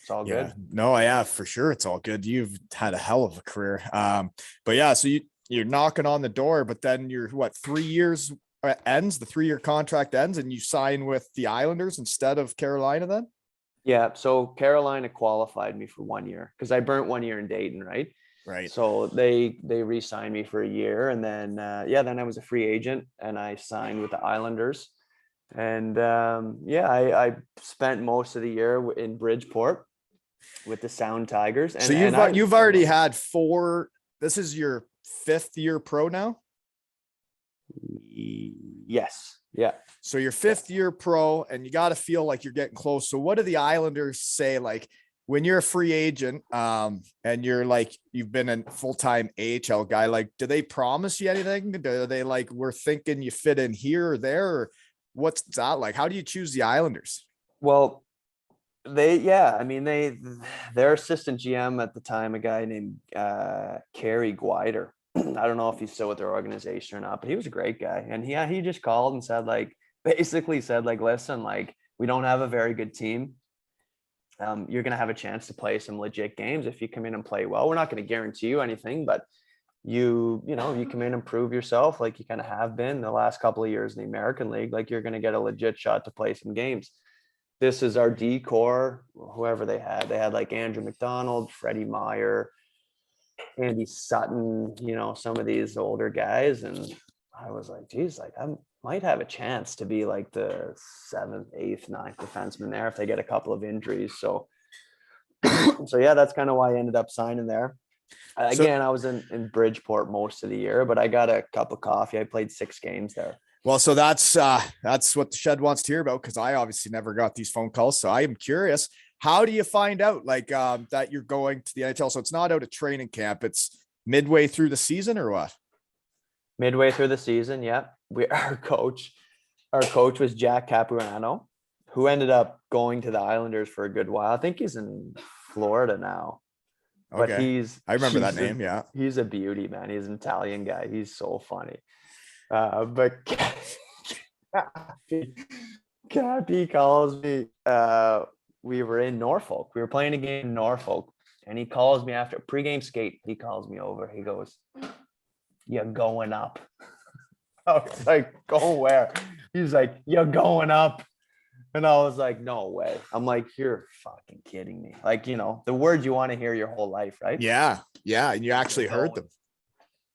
it's all good. No, yeah, for sure. It's all good. You've had a hell of a career. But yeah, so you're knocking on the door, but then you're 3 years ends, the 3-year contract ends, and you sign with the Islanders instead of Carolina then? Yeah. So Carolina qualified me for 1 year because I burnt 1 year in Dayton. Right. Right. So they re-signed me for a year, and then, then I was a free agent and I signed with the Islanders. And I spent most of the year in Bridgeport with the Sound Tigers. And so you've already had 4. This is your 5th year pro now? Yes. Yeah. So your 5th year pro, and you got to feel like you're getting close. So what do the Islanders say? Like when you're a free agent, and you're like, you've been a full-time AHL guy, like, do they promise you anything? Do they like, we're thinking you fit in here or there, or what's that like? How do you choose the Islanders? Well, their assistant GM at the time, a guy named Kerry Guider. I don't know if he's still with their organization or not, but he was a great guy. And he just called and said, basically said, listen, we don't have a very good team. You're going to have a chance to play some legit games if you come in and play well. We're not going to guarantee you anything, but you come in and prove yourself like you kind of have been the last couple of years in the American League. Like, you're going to get a legit shot to play some games. This is our D core, whoever they had. They had like Andrew McDonald, Freddie Meyer, Andy Sutton, some of these older guys. And I was like, geez, I might have a chance to be like the 7th, 8th, 9th defenseman there if they get a couple of injuries. So yeah, that's kind of why I ended up signing there. Again, I was in Bridgeport most of the year, but I got a cup of coffee. I played 6 games there. Well, so that's what the Shed wants to hear about, because I obviously never got these phone calls. So I am curious, how do you find out that you're going to the NHL? So it's not out of training camp. It's midway through the season or what? Midway through the season. Yeah. Our coach was Jack Capuano, who ended up going to the Islanders for a good while. I think he's in Florida now. But okay. I remember that name. Yeah. He's a beauty, man. He's an Italian guy. He's so funny. But Cappy calls me. We were in Norfolk. We were playing a game in Norfolk, and he calls me after pregame skate. He calls me over. He goes, "You're going up." I was like, "Go where?" He's like, "You're going up." And I was like, "No way." I'm like, "You're fucking kidding me." Like, the words you want to hear your whole life, right? Yeah. Yeah. And you actually heard them.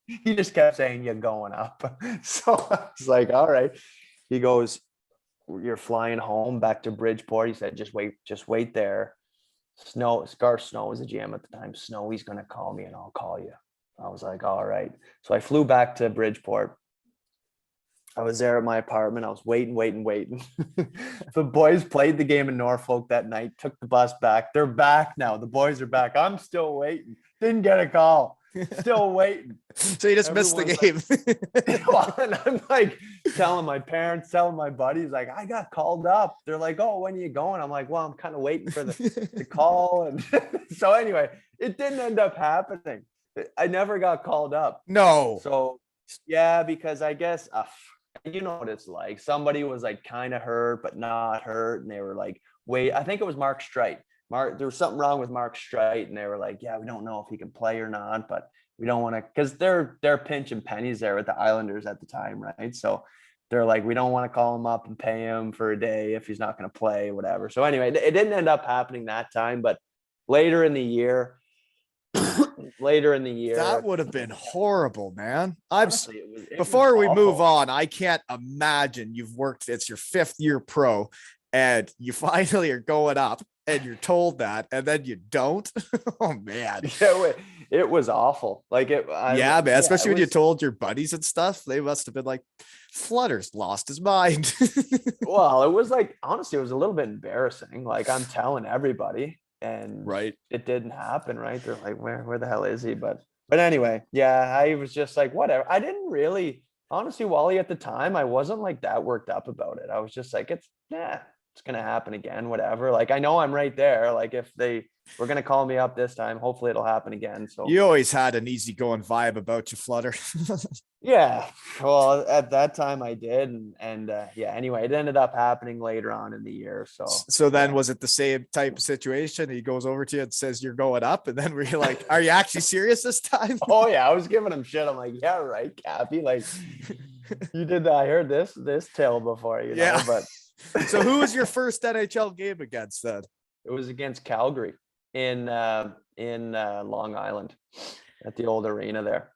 He just kept saying, "You're going up." So I was like, all right. He goes, "You're flying home back to Bridgeport." He said, just wait there. Scar Snow was the GM at the time. Snowy's going to call me and I'll call you. I was like, all right. So I flew back to Bridgeport. I was there at my apartment. I was waiting. The boys played the game in Norfolk that night, took the bus back. They're back now. The boys are back. I'm still waiting. Didn't get a call. Still waiting. So you just missed the game. And I'm like telling my parents, telling my buddies, like, I got called up. They're like, "Oh, when are you going?" I'm like, "Well, I'm kind of waiting for the call." And so anyway, it didn't end up happening. I never got called up. No. So yeah, because I guess you know what it's like. Somebody was like kind of hurt, but not hurt. And they were like, wait, I think it was Mark Streit. There was something wrong with Mark Streit, and they were like, yeah, we don't know if he can play or not, but we don't want to, because they're pinching pennies there with the Islanders at the time, right? So they're like, we don't want to call him up and pay him for a day if he's not going to play, whatever. So anyway, it didn't end up happening that time, but later in the year, That would have been horrible, man. honestly, it Before was we move awful. on, I can't imagine it's your 5th year pro and you finally are going up and you're told that and then you don't. Oh man. Yeah, it was awful. Like Yeah, man. Especially it when you was, told your buddies and stuff, they must have been like, Flutter's lost his mind. well, it was like, honestly, it was a little bit embarrassing. Like I'm telling everybody, and Right. it didn't happen, right? They're like, where the hell is he? But anyway, yeah, I was just like, whatever. I didn't really, honestly, Wally, at the time, I wasn't like that worked up about it. I was just like, it's gonna happen again, whatever. Like I know I'm right there. Like if they were gonna call me up this time, hopefully it'll happen again. So You always had an easygoing vibe about you, Flutter. yeah, well, at that time I did, and yeah. Anyway, it ended up happening later on in the year. So So then yeah. was it the same type of situation? He goes over to you and says you're going up, and then we're like, are you actually serious this time? Oh yeah, I was giving him shit. I'm like, yeah, right, Cappy. Like you did that. I heard this tale before, you know. Yeah. But So who was your first NHL game against then? it was against Calgary in Long Island at the old arena there.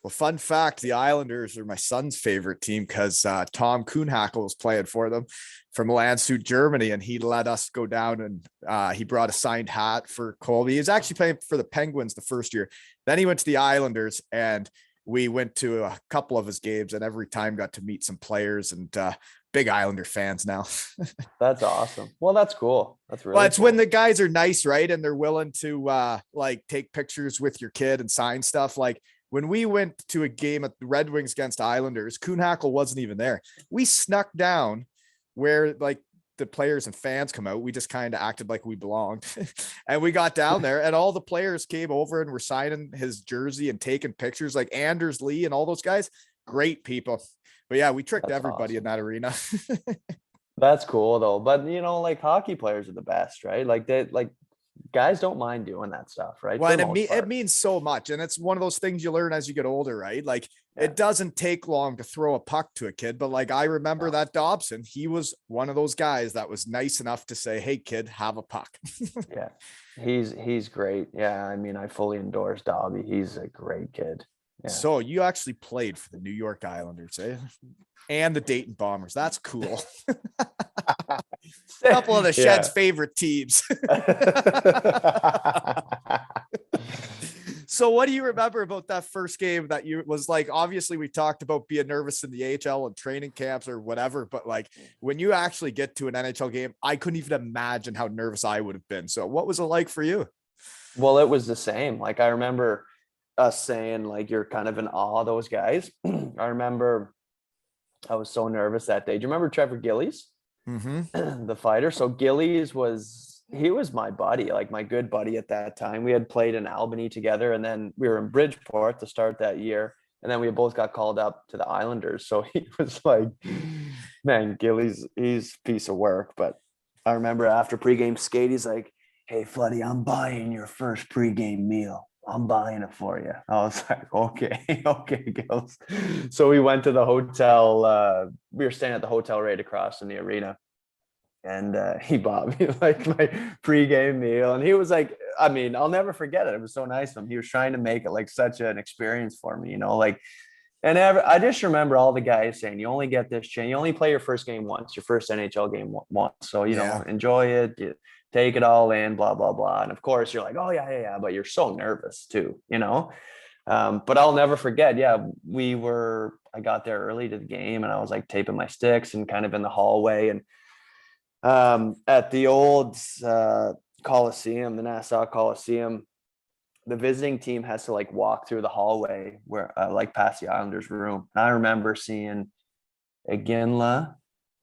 Well, fun fact, the Islanders are my son's favorite team because Tom Kuhnhackl was playing for them from Landshut, Germany, and he let us go down and he brought a signed hat for Colby. He was actually playing for the Penguins the first year. Then he went to the Islanders, and we went to a couple of his games, and every time got to meet some players, and big Islander fans now. That's awesome. Well, that's cool. That's really Well, it's cool. when the guys are nice, right? And they're willing to like take pictures with your kid and sign stuff. Like when we went to a game at the Red Wings against Islanders, Kuhnhackl wasn't even there. We snuck down where like the players and fans come out. We just kind of acted like we belonged. And we got down there and all the players came over and were signing his jersey and taking pictures, like Anders Lee and all those guys. Great people. But yeah, we tricked That's everybody in awesome. that arena. That's cool though. But you know, like hockey players are the best, right? Like guys don't mind doing that stuff, right? Well, For the and most it part. means so much. And it's one of those things you learn as you get older, right? Like Yeah. it doesn't take long to throw a puck to a kid. But like I remember No. that Dobson, he was one of those guys that was nice enough to say, hey, kid, have a puck. Yeah. He's great. Yeah. I mean, I fully endorse Dobby. He's a great kid. Yeah. So you actually played for the New York Islanders, eh? And the Dayton Bombers. That's cool. A couple of the Shed's Yeah. favorite teams. So what do you remember about that first game that you was like, obviously we talked about being nervous in the AHL and training camps or whatever, but like when you actually get to an NHL game, I couldn't even imagine how nervous I would have been. So what was it like for you? Well, it was the same. Like I remember us saying like you're kind of in awe of those guys. I remember I was so nervous that day. Do you remember Trevor Gillies? Mm-hmm. The fighter? So Gillies he was my buddy, like my good buddy at that time. We had played in Albany together, and then we were in Bridgeport to start that year. And then we both got called up to the Islanders. So he was like, man, Gillies, he's a piece of work. But I remember after pregame skate, he's like, hey, Floody, I'm buying your first pregame meal. I'm buying it for you. I was like, okay, okay, Gills. So we went to the hotel. We were staying at the hotel right across from the arena. And he bought me like my pregame meal. And he was like, I mean, I'll never forget it. It was so nice of him. He was trying to make it like such an experience for me, you know, like, and I just remember all the guys saying, you only get this chance. You only play your first game once, your first NHL game once. So, you know, enjoy it, you take it all in, blah, blah, blah. And of course you're like, oh yeah. But you're so nervous too, you know? But I'll never forget. Yeah. I got there early to the game and I was like taping my sticks and kind of in the hallway, and at the old Coliseum, the Nassau Coliseum, the visiting team has to like walk through the hallway where like past the Islanders room. And I remember seeing Iginla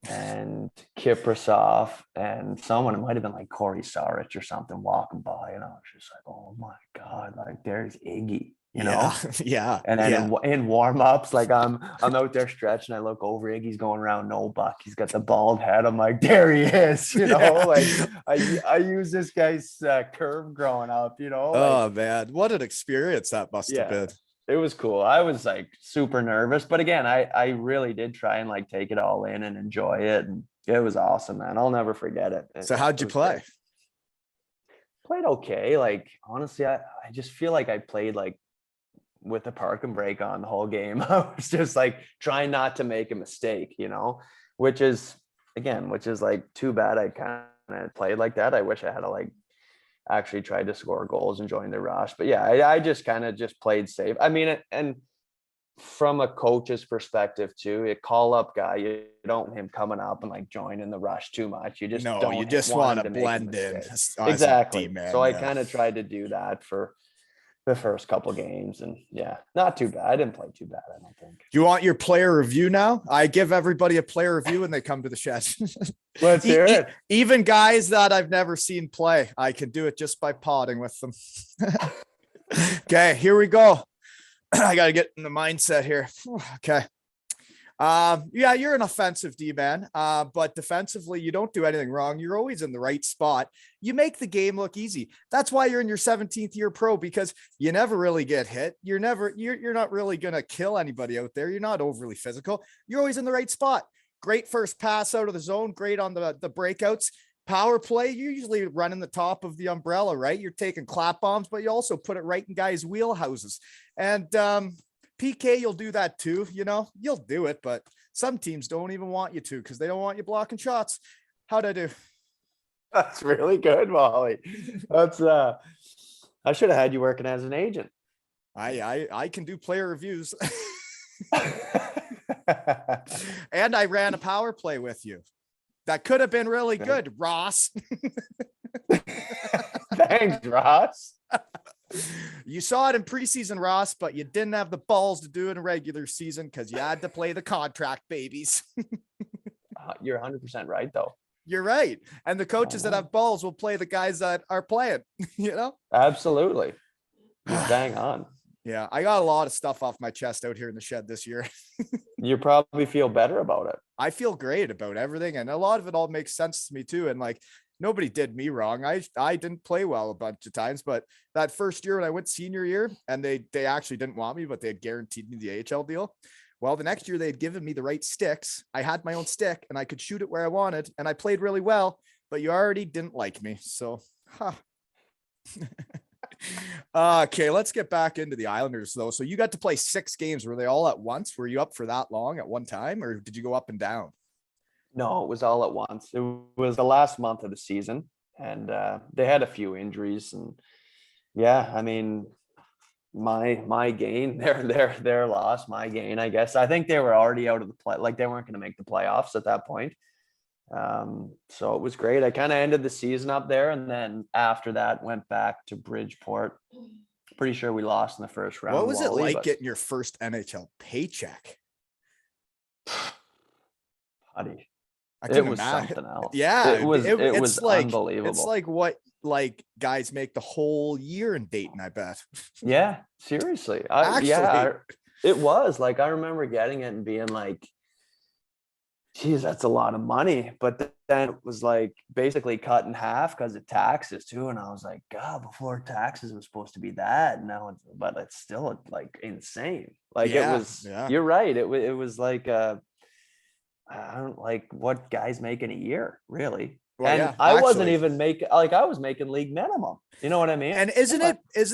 and Kiprasov and someone, it might have been like Corey Sarich or something, walking by, and I was just like, oh my God, like there's Iggy, you know? Yeah. And then in warm-ups, like I'm out there stretching. I look over, Iggy's going around no buck. He's got the bald head. I'm like, there he is, you know, like I use this guy's curve growing up, you know. Like, Oh man, what an experience that must have been. it was cool. I was like super nervous, but again, I really did try and like take it all in and enjoy it. And it was awesome, man. I'll never forget it. So how'd you play? Great. Played okay. Like, honestly, I just feel like I played like with the park and brake on the whole game. I was just like trying not to make a mistake, you know, which is like too bad. I kind of played like that. I wish I had to like actually tried to score goals and join the rush. But yeah, I just kind of just played safe. I mean, and from a coach's perspective too, a call up guy, you don't want him coming up and like joining the rush too much. You just you just want to blend in. Exactly. So I kind of tried to do that for the first couple games, and yeah, not too bad. I didn't play too bad, I don't think. You want your player review now? I give everybody a player review when they come to the shed. Let's hear it. Even guys that I've never seen play, I can do it just by potting with them. Okay, here we go. I got to get in the mindset here. Okay. Yeah, you're an offensive D-man, but defensively, you don't do anything wrong. You're always in the right spot. You make the game look easy. That's why you're in your 17th year pro, because you never really get hit. You're not really going to kill anybody out there. You're not overly physical. You're always in the right spot. Great first pass out of the zone. Great on the breakouts. Power play, you're usually running the top of the umbrella, right? You're taking clap bombs, but you also put it right in guys' wheelhouses. And, PK, you'll do that too. You know, you'll do it, but some teams don't even want you to because they don't want you blocking shots. How'd I do? That's really good, Molly. That's I should have had you working as an agent. I can do player reviews. And I ran a power play with you. That could have been really good, Ross. Thanks, Ross. You saw it in preseason, Ross, but you didn't have the balls to do it in regular season because you had to play the contract babies. You're 100% right, though. You're right. And the coaches that have balls will play the guys that are playing, you know? Absolutely. You're bang on. Yeah, I got a lot of stuff off my chest out here in the shed this year. You probably feel better about it. I feel great about everything. And a lot of it all makes sense to me too. And like, nobody did me wrong. I didn't play well a bunch of times, but that first year when I went senior year and they actually didn't want me, but they had guaranteed me the AHL deal. Well, the next year they had given me the right sticks. I had my own stick and I could shoot it where I wanted. And I played really well, but you already didn't like me. So, okay, let's get back into the Islanders though. So you got to play 6 games. Were they all at once? Were you up for that long at one time, or did you go up and down? No, it was all at once. It was the last month of the season, and they had a few injuries. And yeah, I mean, my gain, their loss, my gain. I guess I think they were already out of the play, like they weren't going to make the playoffs at that point. So it was great. I kind of ended the season up there, and then after that went back to Bridgeport. Pretty sure we lost in the first round. What was it like getting your first NHL paycheck? Buddy. It was something else. Yeah, it was like, unbelievable. It's like what like guys make the whole year in Dayton, I bet. Yeah, seriously. It was like, I remember getting it and being like, geez, that's a lot of money. But then it was like basically cut in half because of taxes too. And I was like, God, before taxes was supposed to be that. Now but it's still like insane. Like it was, you're right. It was like I don't like what guys make in a year, really. Well, and I wasn't even making, like, I was making league minimum. You know what I mean? And isn't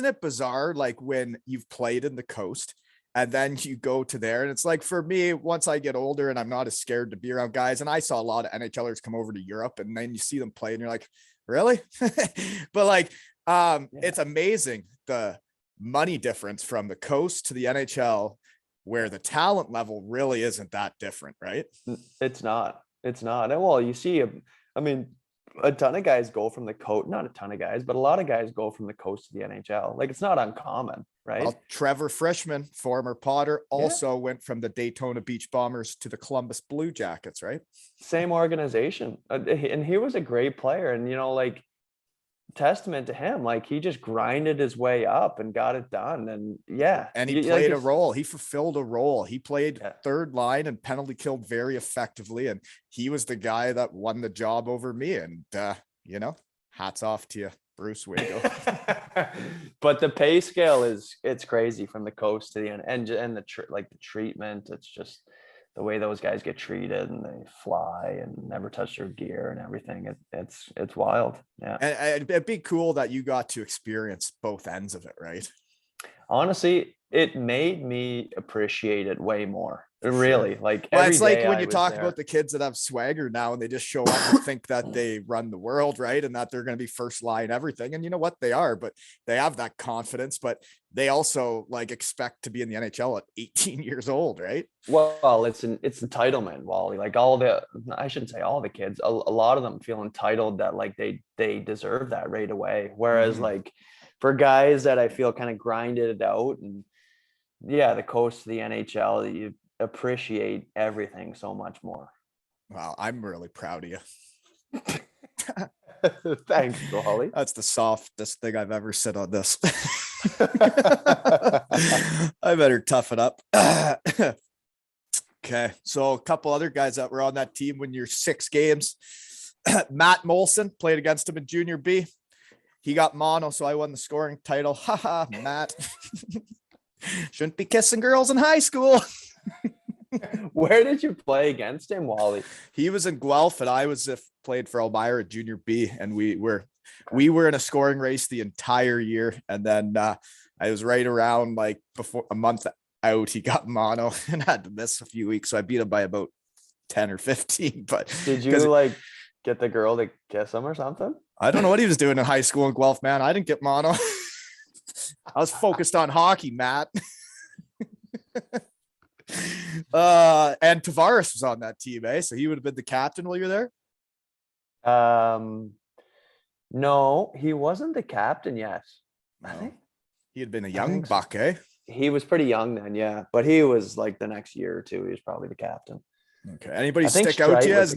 it bizarre, like when you've played in the coast and then you go to there, and it's like, for me, once I get older and I'm not as scared to be around guys, and I saw a lot of NHLers come over to Europe, and then you see them play and you're like, really? But like, it's amazing the money difference from the coast to the NHL, where the talent level really isn't that different, right? It's not. And well, you see, I mean, a ton of guys go from the coast, not a ton of guys, but a lot of guys go from the coast to the NHL. Like, it's not uncommon, right? Well, Trevor Frischman, former Potter, also went from the Daytona Beach Bombers to the Columbus Blue Jackets, right? Same organization. And he was a great player. And, you know, like, testament to him. Like, he just grinded his way up and got it done. And yeah, And he played a role. He fulfilled a role. He played third line and penalty killed very effectively. And he was the guy that won the job over me. And, you know, hats off to you, Bruce. Way to go. But the pay scale it's crazy from the coast to the end, and the treatment. It's just the way those guys get treated, and they fly and never touch their gear and everything. It's wild. Yeah. And it'd be cool that you got to experience both ends of it, right? Honestly, it made me appreciate it way more. Really, like, well, it's like when you talk about the kids that have swagger now and they just show up and think that they run the world, right? And that they're going to be first line everything. And you know what, they are, but they have that confidence, but they also like expect to be in the NHL at 18 years old, right? Well, it's entitlement, Wally. Like, I shouldn't say all the kids, a lot of them feel entitled that like they deserve that right away. Whereas like for guys that I feel kind of grinded it out, and the coast of the NHL, you appreciate everything so much more. Wow, I'm really proud of you. Thanks, Wally. That's the softest thing I've ever said on this. I better toughen up. Okay, so a couple other guys that were on that team when you're 6 games. Matt Molson, played against him in junior B. He got mono, so I won the scoring title. Haha, Matt. Shouldn't be kissing girls in high school. Where did you play against him, Wally? He was in Guelph, and I played for Elmira at junior B, and we were in a scoring race the entire year. And then I was right around like before a month out, he got mono and had to miss a few weeks. So I beat him by about 10 or 15. But did you like get the girl to kiss him or something? I don't know what he was doing in high school in Guelph, man. I didn't get mono. I was focused on hockey, Matt. And Tavares was on that team, eh? So he would have been the captain while you're there. No, he wasn't the captain yet. No. I think he had been a young buck, eh? He was pretty young then, yeah. But he was like the next year or two, he was probably the captain. Okay. Anybody stick out to you as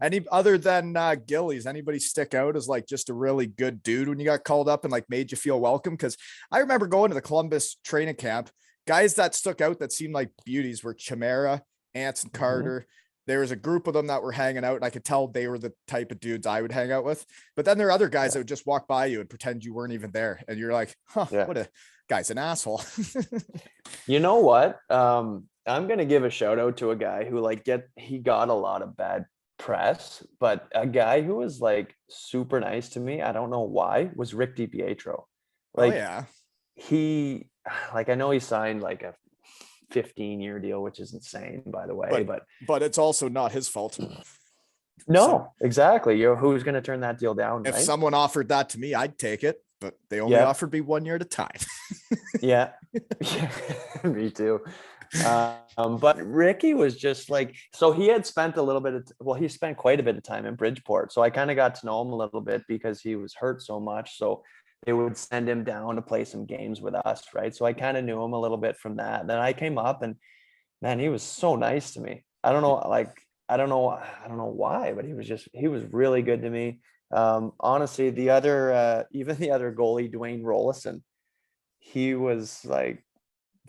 any other than Gillies? Anybody stick out as like just a really good dude when you got called up and like made you feel welcome? Because I remember going to the Columbus training camp. Guys that stuck out that seemed like beauties were Chimera, Ants, and Carter. There was a group of them that were hanging out, and I could tell they were the type of dudes I would hang out with. But then there are other guys that would just walk by you and pretend you weren't even there. And you're like, what a guy's an asshole. You know what? I'm going to give a shout out to a guy who he got a lot of bad press, but a guy who was like super nice to me, I don't know why, was Rick DiPietro. Like, he, like, I know he signed like a 15-year deal, which is insane, by the way, but it's also not his fault. No, exactly. Who's going to turn that deal down? If someone offered that to me, I'd take it, but they only offered me 1 year at a time. Yeah, me too. But Ricky was just like, so he had spent he spent quite a bit of time in Bridgeport. So I kind of got to know him a little bit because he was hurt so much. So they would send him down to play some games with us. Right. So I kind of knew him a little bit from that. And then I came up, and man, he was so nice to me. I don't know why, but he was really good to me. Honestly, even the other goalie, Dwayne Rollison, he was like,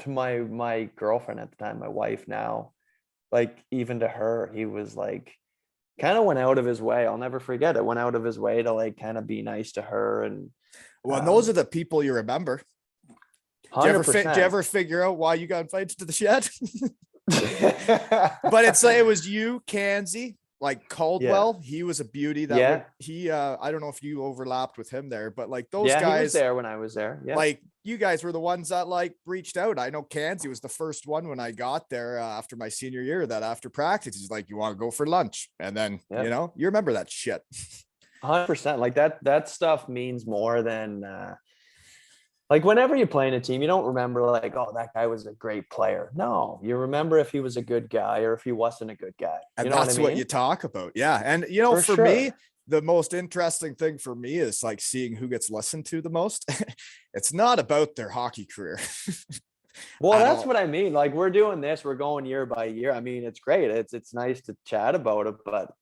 to my girlfriend at the time, my wife now, like, even to her, he was like, kind of went out of his way. I'll never forget it. Went out of his way to like kind of be nice to her. And those are the people you remember. 100%. Did you ever figure out why you got invited to the shed? But it was you, Kanzi, like Caldwell. He was a beauty. I don't know if you overlapped with him there, but like those guys, he was there when I was there. Yeah. Like, you guys were the ones that like reached out. I know Kanzi was the first one when I got there after my senior year, that after practice, he's like, you want to go for lunch? And then, you remember that shit. 100%. Like that stuff means more than, like, whenever you play in a team, you don't remember like, oh, that guy was a great player. No, you remember if he was a good guy or if he wasn't a good guy. And that's what you talk about. Yeah. And, for me, the most interesting thing for me is like seeing who gets listened to the most. It's not about their hockey career. Well, that's what I mean. Like, we're doing this, we're going year by year. I mean, it's great. It's nice to chat about it, but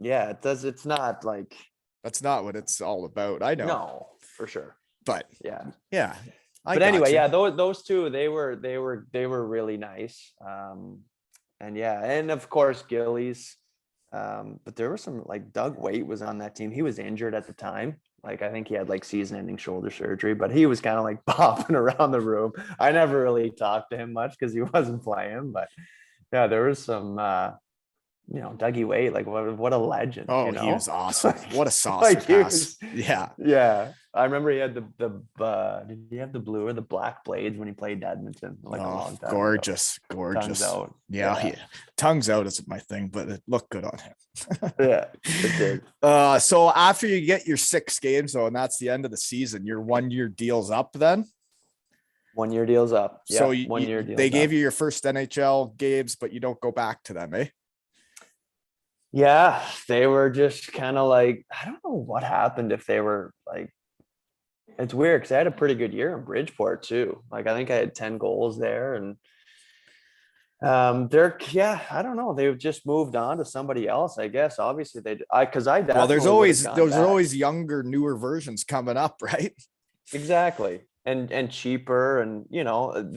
yeah, it's not like, That's not what it's all about. I know. No, for sure. But Yeah. But anyway, gotcha. yeah, those two, they were really nice. And of course Gillies. But there was some, like, Doug Waite was on that team. He was injured at the time. Like, I think he had like season-ending shoulder surgery, but he was kind of like bopping around the room. I never really talked to him much because he wasn't playing, but yeah, there was some Dougie Waite, like what a legend. Oh, he was awesome. What a saucer Like, he pass. was- Yeah. I remember he had did he have the blue or the black blades when he played Edmonton like a long time ago? Gorgeous. Tongues out. Yeah. Tongues out isn't my thing, but it looked good on him. Yeah, it did. So after you get your 6 games, though, and that's the end of the season, your 1-year deal's up then? 1-year deal's up. Yeah, So 1-year deal. they gave you your first NHL games, but you don't go back to them, eh? Yeah, they were just kind of like, I don't know what happened, if they were like, it's weird because I had a pretty good year in Bridgeport too. Like, I think I had 10 goals there, and I don't know, they've just moved on to somebody else, I guess. Obviously there's always younger, newer versions coming up, right? Exactly. And cheaper, and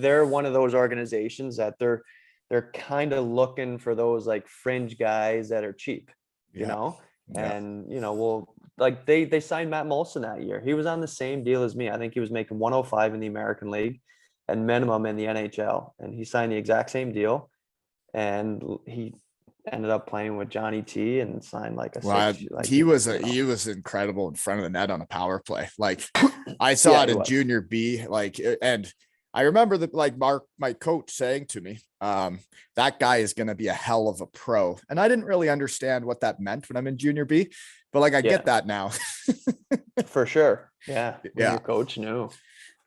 they're one of those organizations that they're kind of looking for those like fringe guys that are cheap, and well, like they signed Matt Molson that year. He was on the same deal as me. I think he was making 105 in the American League and minimum in the NHL, and he signed the exact same deal, and he ended up playing with Johnny T and signed like a he was incredible in front of the net on a power play. Like, I saw it in junior B, and I remember that, like, Mark, my coach, saying to me, that guy is going to be a hell of a pro. And I didn't really understand what that meant when I'm in junior B, but like, I get that now. For sure. Yeah. Your coach knew.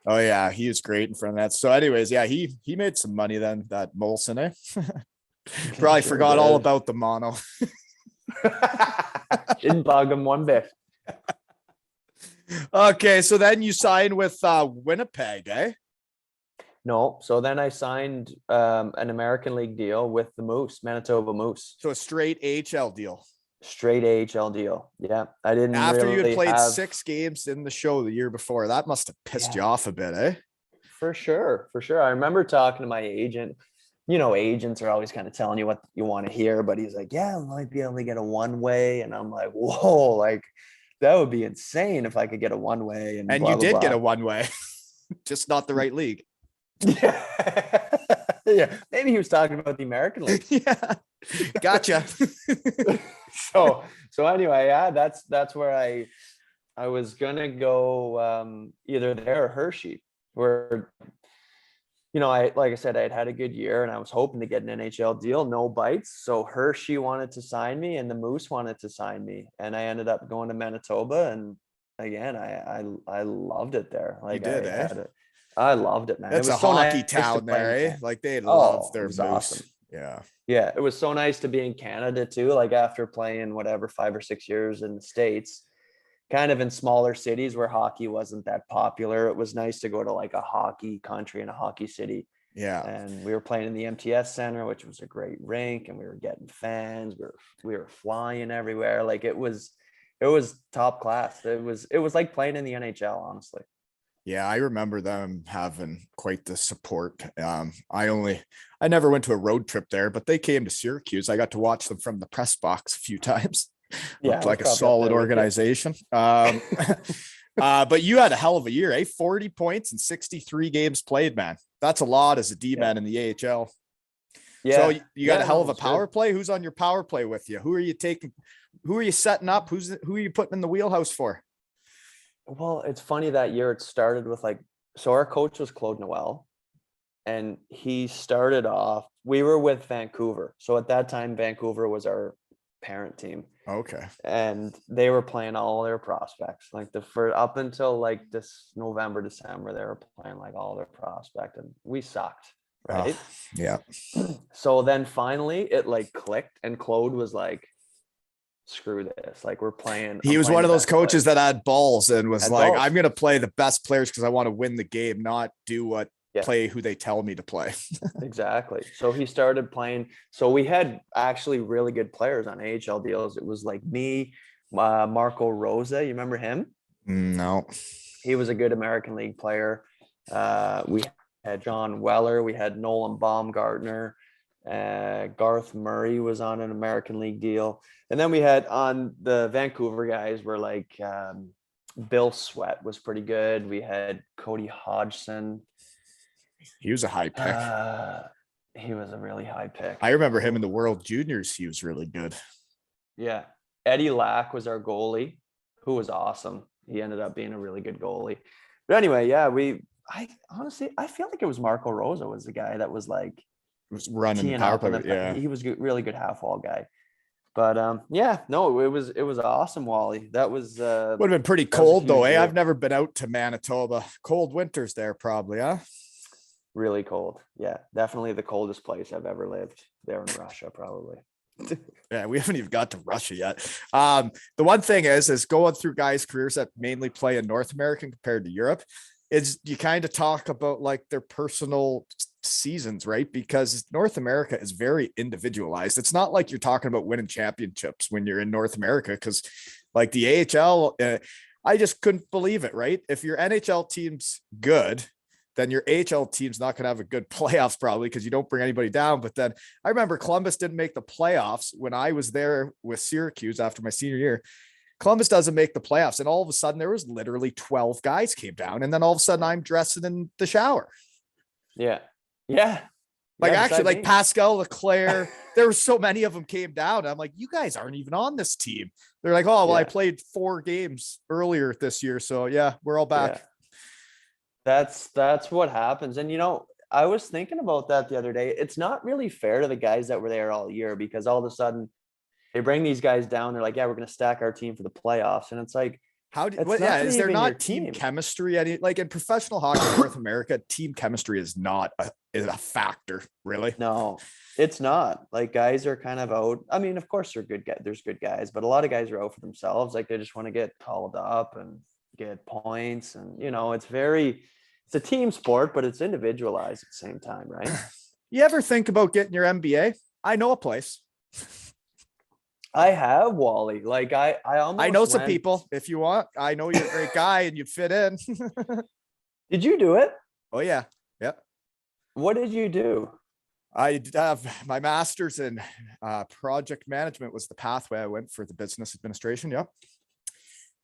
Oh yeah. He was great in front of that. So anyways, yeah, he made some money then, that Molson, eh? Probably forgot all about the mono. Didn't bug him one bit. Okay. So then you signed with Winnipeg, eh? No. So then I signed an American League deal with the Moose, Manitoba Moose. So a straight AHL deal. Straight AHL deal. Yeah. I didn't. After you had played 6 games in the show the year before, that must have pissed you off a bit, eh? For sure. I remember talking to my agent. Agents are always kind of telling you what you want to hear, but he's like, yeah, I might be able to get a one-way. And I'm like, whoa, like that would be insane if I could get a one-way. And you did get a one-way, just not the right league. Yeah. Maybe he was talking about the American League. Yeah. Gotcha. So anyway, yeah, that's where I was gonna go either there or Hershey, where like I said, I had a good year and I was hoping to get an NHL deal, no bites. So Hershey wanted to sign me and the Moose wanted to sign me, and I ended up going to Manitoba. And again, I loved it there. Like, you did, I loved it, man. It's it was a so hockey nice town there, eh? Like, they love their Moose. Awesome. Yeah. Yeah, it was so nice to be in Canada too. Like, after playing 5 or 6 years in the States, kind of in smaller cities where hockey wasn't that popular, it was nice to go to like a hockey country and a hockey city. Yeah. And we were playing in the MTS Center, which was a great rink, and we were getting fans. We were flying everywhere. Like, it was top class. It was like playing in the NHL, honestly. Yeah, I remember them having quite the support. I never went to a road trip there, but they came to Syracuse. I got to watch them from the press box a few times. Yeah, looked like a solid organization. But you had a hell of a year, eh? 40 points and 63 games played, man. That's a lot as a D-man in the AHL. Yeah. So you got a hell of a power play. Who's on your power play with you? Who are you taking? Who are you setting up? Who are you putting in the wheelhouse for? Well, it's funny, that year it started with so our coach was Claude Noel, and he started off, we were with Vancouver. So at that time, Vancouver was our parent team. Okay. And they were playing all their prospects, up until this November, December, they were playing all their prospects, and we sucked. Right. Yeah. So then finally it clicked, and Claude was like, screw this. We're playing. He was one of those coaches that had balls and was like, balls. I'm going to play the best players because I want to win the game, not do play who they tell me to play. Exactly. So he started playing. So we had actually really good players on AHL deals. It was me, Marco Rosa. You remember him? No. He was a good American League player. We had John Weller. We had Nolan Baumgartner. Garth Murray was on an American League deal. And then we had on the Vancouver guys were like Bill Sweat was pretty good. We had Cody Hodgson. He was a high pick. He was a really high pick. I remember him in the World Juniors. He was really good. Yeah. Eddie Lack was our goalie, who was awesome. He ended up being a really good goalie. But anyway, yeah, I honestly feel like it was Marco Rosa was the guy that was like was running the power play. Yeah, he was good, really good half wall guy. But yeah, no, it was awesome, Wally. That was would have been pretty cold though, eh? I've never been out to Manitoba. Cold winters there, probably, huh? Really cold. Yeah, definitely the coldest place I've ever lived. There in Russia, probably. Yeah, we haven't even got to Russia yet. The one thing is going through guys' careers that mainly play in North America compared to Europe, is you kind of talk about like their personal seasons, right? Because North America is very individualized. It's not like you're talking about winning championships when you're in North America, because like the AHL, I just couldn't believe it, right? If your NHL team's good, then your AHL team's not going to have a good playoffs probably because you don't bring anybody down. But then I remember Columbus didn't make the playoffs when I was there with Syracuse after my senior year. Columbus doesn't make the playoffs. And all of a sudden there was literally 12 guys came down. And then all of a sudden I'm dressing in the shower. Yeah. Yeah. Like yeah, actually like Pascal Leclerc, there were so many of them came down. I'm like, you guys aren't even on this team. They're like, oh, well, I played 4 games earlier this year. So yeah, we're all back. Yeah. That's what happens. And, you know, I was thinking about that the other day. It's not really fair to the guys that were there all year, because all of a sudden they bring these guys down. They're like, yeah, we're going to stack our team for the playoffs. And it's like, is there not team chemistry? Like in professional hockey in North America, team chemistry is not a factor, really. No, it's not. Like guys are kind of out. I mean, of course there's good guys, but a lot of guys are out for themselves. Like they just want to get called up and get points. And, you know, it's a team sport, but it's individualized at the same time, right? You ever think about getting your MBA? I know a place. I have, Wally. Like I know some people if you want. I know you're a great guy and you fit in. Did you do it? Oh yeah. Yeah. What did you do? I have my master's in project management was the pathway I went for the business administration. Yep.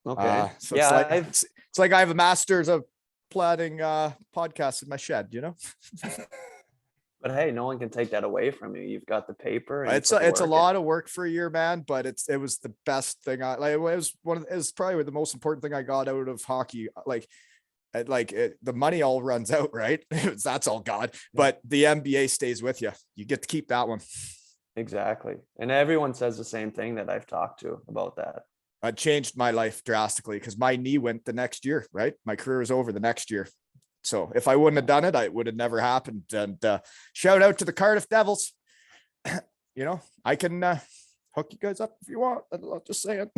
Okay. So yeah, it's like I have a master's of planning podcasts in my shed, you know. But hey, no one can take that away from you. You've got the paper. And it's a lot of work for a year, man. But it was the best thing. It was probably the most important thing I got out of hockey. The money all runs out, right? That's all God. But the MBA stays with you. You get to keep that one. Exactly. And everyone says the same thing that I've talked to about that. It changed my life drastically because my knee went the next year, right? My career was over the next year. So if I wouldn't have done it, it would have never happened. And shout out to the Cardiff Devils. You know, I can hook you guys up if you want. I'm just saying.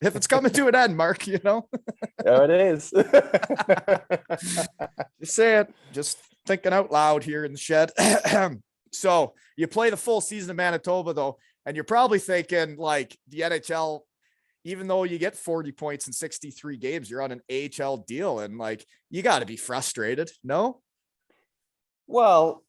If it's coming to an end, Mark, you know. There it is. Just saying. Just thinking out loud here in the shed. So you play the full season of Manitoba, though, and you're probably thinking like the NHL, even though you get 40 points in 63 games, you're on an AHL deal. And like, you got to be frustrated. No? Well,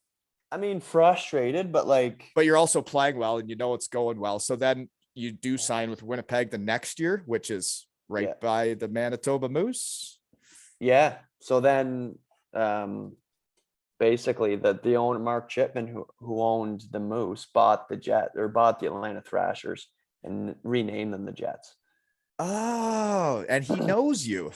I mean, frustrated, but you're also playing well and you know, it's going well. So then you do sign with Winnipeg the next year, which is right by the Manitoba Moose. Yeah. So then, basically the owner, Mark Chipman, who owned the Moose, bought the Atlanta Thrashers and renamed them the Jets. Oh, and he knows you.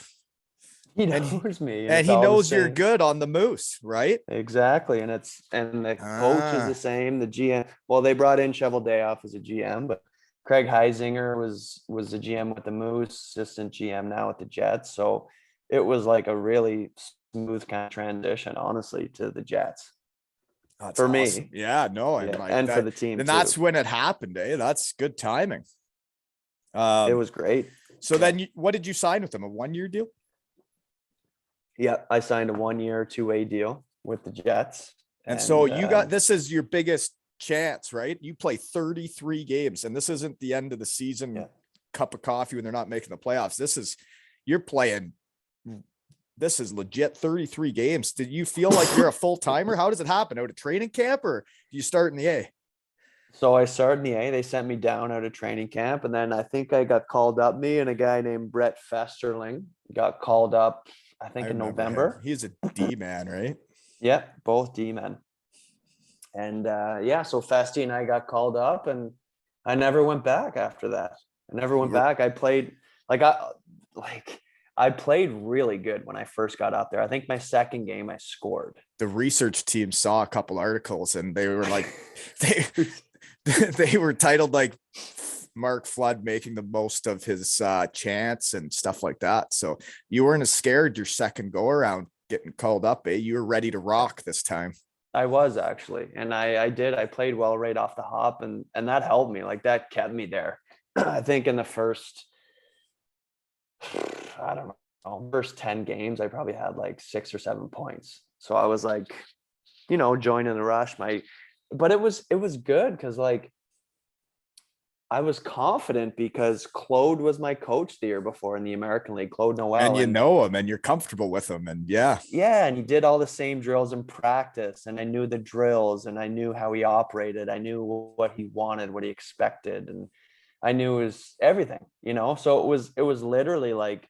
He knows me. And he knows you're good on the Moose, right? Exactly. And the coach is the same. The GM, well, they brought in Shovel Dayoff as a GM, but Craig Heisinger was the GM with the Moose, assistant GM now with the Jets. So it was like a really smooth kind of transition, honestly, to the Jets. That's for awesome. me. Yeah, no. And for the team. And that's when it happened, eh? That's good timing. It was great. So then what did you sign with them? A 1-year deal? Yeah, I signed a 1-year, 2-way deal with the Jets. And so this is your biggest chance, right? You play 33 games and this isn't the end of the season cup of coffee when they're not making the playoffs. You're playing. This is legit 33 games. Did you feel like you're a full timer? How does it happen? Out of training camp, or do you start in the A? So I started in the A. They sent me down out of training camp, and then I think I got called up. Me and a guy named Brett Festerling got called up, I think, in November. Him. He's a D man, right? Yeah, both D men. And so Festy and I got called up, and I never went back after that. I never went back. I played I played really good when I first got out there. I think my second game I scored. The research team saw a couple articles, and they were like, they were titled like Mark Flood making the most of his chance and stuff like that. So you weren't as scared your second go around getting called up, eh? You were ready to rock this time. I was actually, and I did. I played well right off the hop, and that helped me. Like, that kept me there. I think in the first, I don't know, first 10 games, I probably had like 6 or 7 points. So I was like, joining the rush. But it was good because, like, I was confident because Claude was my coach the year before in the American League, Claude Noel. And you know him and you're comfortable with him. And yeah, and he did all the same drills in practice, and I knew the drills, and I knew how he operated. I knew what he wanted, what he expected, and I knew his everything, So it was literally like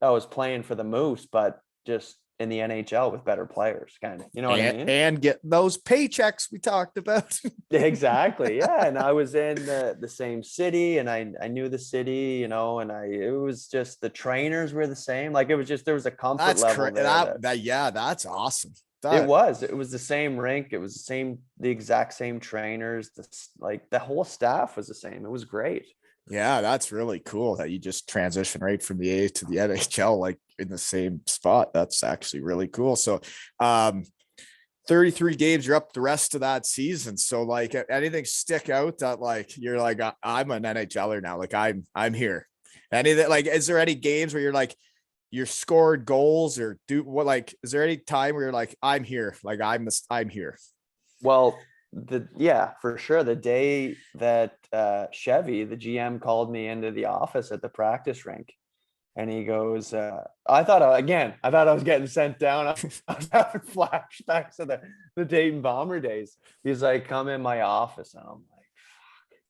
I was playing for the Moose, but just in the NHL with better players, kind of, what I mean? And get those paychecks we talked about. Exactly. Yeah. And I was in the same city, and I knew the city, and it was just, the trainers were the same. Like, it was just, there was a comfort level there. That's awesome. It was the same rink. It was the exact same trainers. The whole staff was the same. It was great. Yeah, that's really cool that you just transition right from the A to the NHL, like in the same spot. That's actually really cool. So 33 games, you're up the rest of that season. So, like, anything stick out that, like, you're like, I'm an NHLer now, like I'm here? Anything, like, is there any games where you're like, you scored goals, or is there any time where you're like, I'm here, like I'm here? Well, for sure. The day that Chevy, the GM, called me into the office at the practice rink, and he goes, I thought I was getting sent down. I was having flashbacks of the Dayton Bomber days. He's like, come in my office. And I'm like,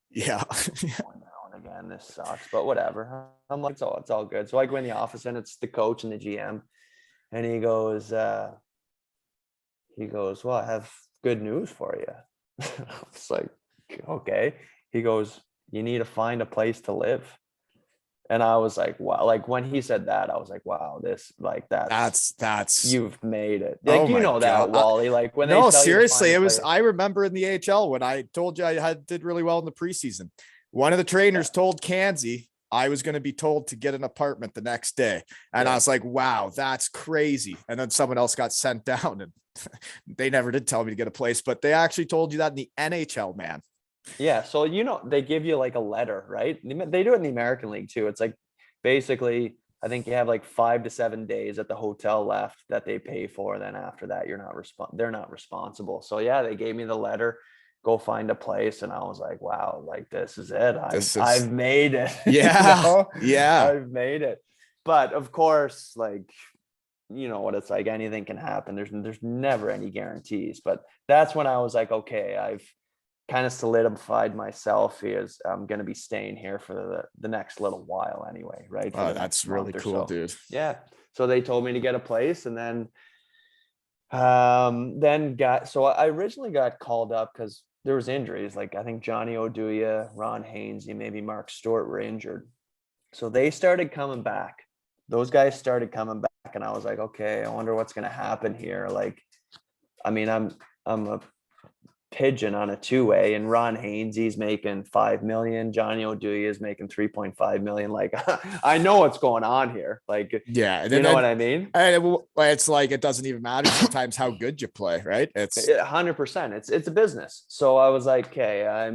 yeah. Now and again, this sucks, but whatever. I'm like, it's all good. So I go in the office, and it's the coach and the GM, and he goes, well, I have good news for you. I was like, okay. He goes, you need to find a place to live. And I was like, wow. Like, when he said that, I was like, wow, that's you've made it. Like, that, Wally. Like, when no, seriously, it was, I remember in the AHL when I told you I did really well in the preseason. One of the trainers told Kansi I was going to be told to get an apartment the next day. And I was like, wow, that's crazy. And then someone else got sent down, and they never did tell me to get a place, but they actually told you that in the NHL, man. Yeah. So, they give you like a letter, right? They do it in the American League too. It's like, basically, I think you have like 5 to 7 days at the hotel left that they pay for. And then after that, they're not responsible. So yeah, they gave me the letter, go find a place. And I was like, wow, like, this is it. I've made it. Yeah. Yeah. I've made it. But of course, like, what it's like, anything can happen. There's never any guarantees, but that's when I was like, okay, I've kind of solidified myself as I'm going to be staying here for the next little while anyway. Right. Oh, that's really cool, dude. Yeah. So they told me to get a place, and then I originally got called up because there was injuries. Like, I think Johnny Oduya, Ron Hainsey, maybe Mark Stewart were injured. So they started coming back. Those guys started coming back, and I was like, okay, I wonder what's going to happen here. Like, I mean, I'm a pigeon on a two-way, and Ron Hainsey's making $5 million. Johnny Oduya is making $3.5 million. Like, I know what's going on here. Like, yeah, you know what I mean? It's like, it doesn't even matter sometimes how good you play, right? It's 100%. It's a business. So I was like, okay, I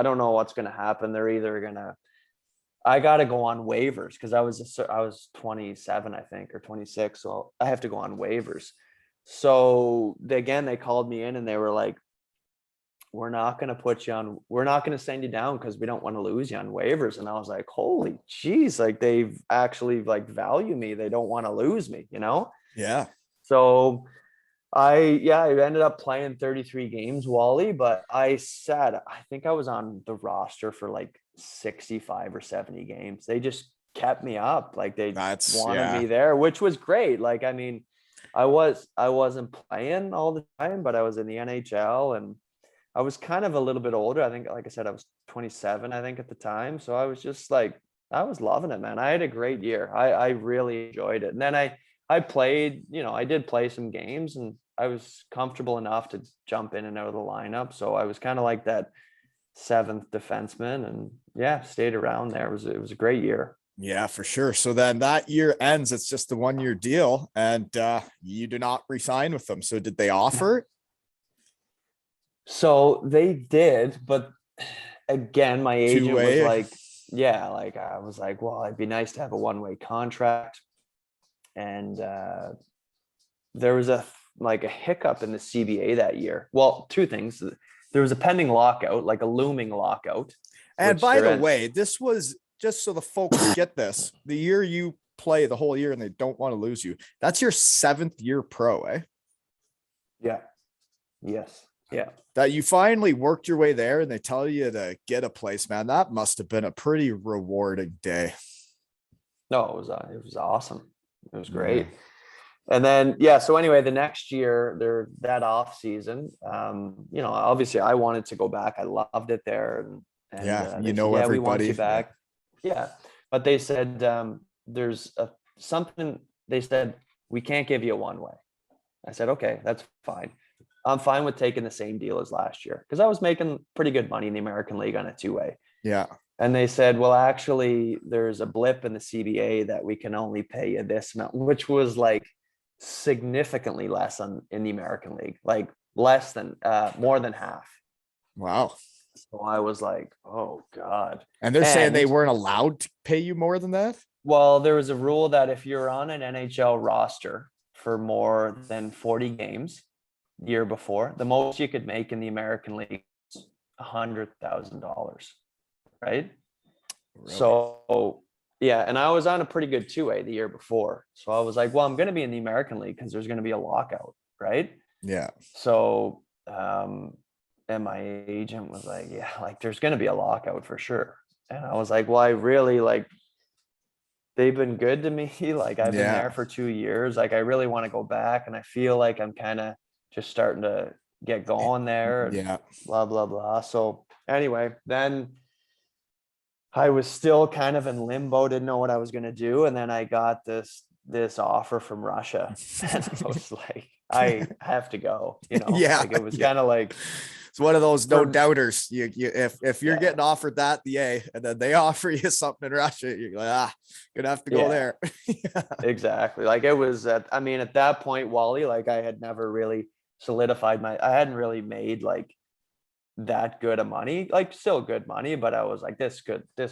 don't know what's going to happen. They're either going to, I got to go on waivers because I was 27, I think, or 26. So I have to go on waivers. So they called me in, and they were like, we're not going to put you on, we're not going to send you down because we don't want to lose you on waivers. And I was like, holy geez, like they've actually like value me. They don't want to lose me, you know? Yeah. So I ended up playing 33 games, Wally, but I think I was on the roster for like 65 or 70 games. They just kept me up. Like they wanted me there, which was great. Like, I mean, I wasn't playing all the time, but I was in the NHL and I was kind of a little bit older. I think, like I said, I was 27, I think at the time. So I was just like, I was loving it, man. I had a great year. I really enjoyed it. And then I played, I did play some games and I was comfortable enough to jump in and out of the lineup. So I was kind of like that seventh defenseman and stayed around there. It was a great year. Yeah, for sure. So then that year ends. It's just a 1-year deal and you do not resign with them. So did they offer? So they did, but again, my agent was like, I was like, well, it'd be nice to have a one-way contract. And there was a hiccup in the CBA that year. Well, two things. There was a pending lockout, like a looming lockout. And by the way, this was just so the folks get this, the year you play the whole year and they don't want to lose you. That's your 7th year pro, eh? Yeah. Yes. Yeah. That you finally worked your way there and they tell you to get a place, man. That must have been a pretty rewarding day. No, it was awesome. It was great. And then, so anyway, the next year that off season, obviously I wanted to go back. I loved it there. And everybody. We want you back. Yeah. But they said, there's something, they said, we can't give you a one-way. I said, okay, that's fine. I'm fine with taking the same deal as last year because I was making pretty good money in the American League on a two-way. Yeah. And they said, well, actually, there's a blip in the CBA that we can only pay you this amount, which was like significantly less in the American League, like less than more than half. Wow. So I was like, oh God. And they're saying they weren't allowed to pay you more than that? Well, there was a rule that if you're on an NHL roster for more than 40 games the year before, the most you could make in the American League is $100,000. Right. Really? So, and I was on a pretty good two-way the year before. So I was like, well, I'm going to be in the American League because there's going to be a lockout. Right. Yeah. So, and my agent was like, yeah, like there's going to be a lockout for sure. And I was like, well, I really they've been good to me. Like I've been there for 2 years. Like I really want to go back. And I feel like I'm kind of just starting to get going there. And blah, blah, blah. So anyway, then I was still kind of in limbo, didn't know what I was going to do. And then I got this offer from Russia. And I was like, I have to go, like it was kind of like, it's one of those no doubters. If you're getting offered that, and then they offer you something in Russia, you're like, gonna have to go there. Exactly. Like it was at that point, Wally, like I had never really solidified I hadn't really made like that good of money, like still good money, but I was like, this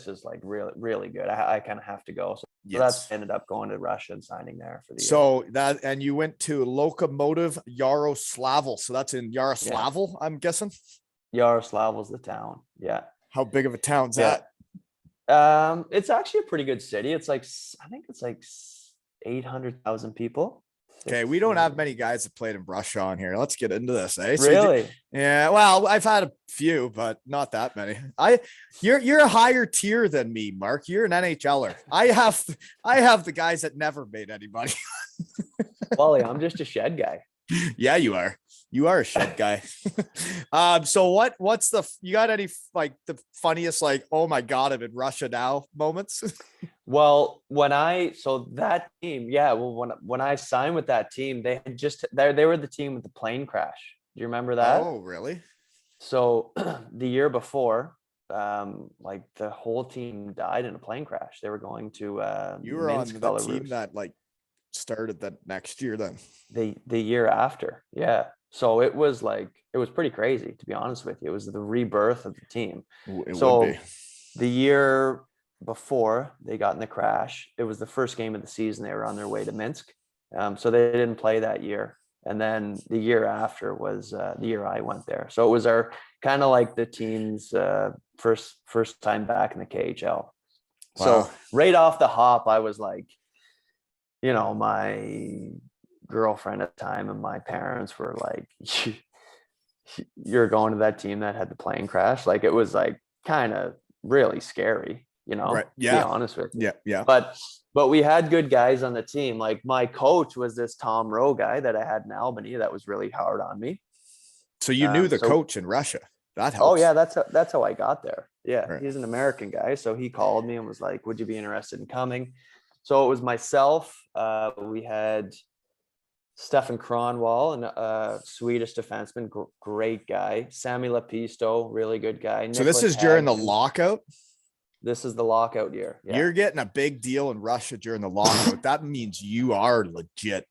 is like really, really good. I kind of have to go. So that's ended up going to Russia and signing there for the year. And you went to Lokomotiv Yaroslavl. So that's in Yaroslavl, I'm guessing. Yaroslavl's the town. Yeah. How big of a town's that? It's actually a pretty good city. It's like, I think it's like 800,000 people. Okay, we don't have many guys that played in Russia on here. Let's get into this, eh? Really? Yeah. Well, I've had a few, but not that many. You're a higher tier than me, Mark. You're an NHLer. I have the guys that never made any money. Wally, I'm just a shed guy. Yeah, you are. You are a shed guy. So what's you got any like the funniest oh my God, I'm in Russia now moments? Well, that team, when I signed with that team, they had they were the team with the plane crash. Do you remember that? Oh, really? So the year before, the whole team died in a plane crash. They were going to you were Minsk, on the team that started that next year then. The year after. Yeah. So it was pretty crazy, to be honest with you. It was the rebirth of the team. It would be. The year before they got in the crash, it was the first game of the season. They were on their way to Minsk. So they didn't play that year. And then the year after was the year I went there. So it was our kind of like the team's first time back in the KHL. So Wow. right off the hop, I was like, you know, my girlfriend at the time and my parents were like, you're going to that team that had the plane crash. Like, it was like kind of really scary, you know, Right. to be Yeah. honest with you. Yeah. But we had good guys on the team. Like, my coach was this Tom Rowe guy that I had in Albany that was really hard on me. So you knew the So coach in Russia. That helps. oh yeah, that's how I got there. Yeah, Right. he's an American guy, so he called me and was like, "Would you be interested in coming?" So it was myself. We had Stefan Kronwall, and Swedish defenseman, great guy. Sammy Lapisto, really good guy. So this Nicholas is during the Hagman. lockout. This is the lockout year. Yeah. You're getting a big deal in Russia during the lockout. That means you are legit.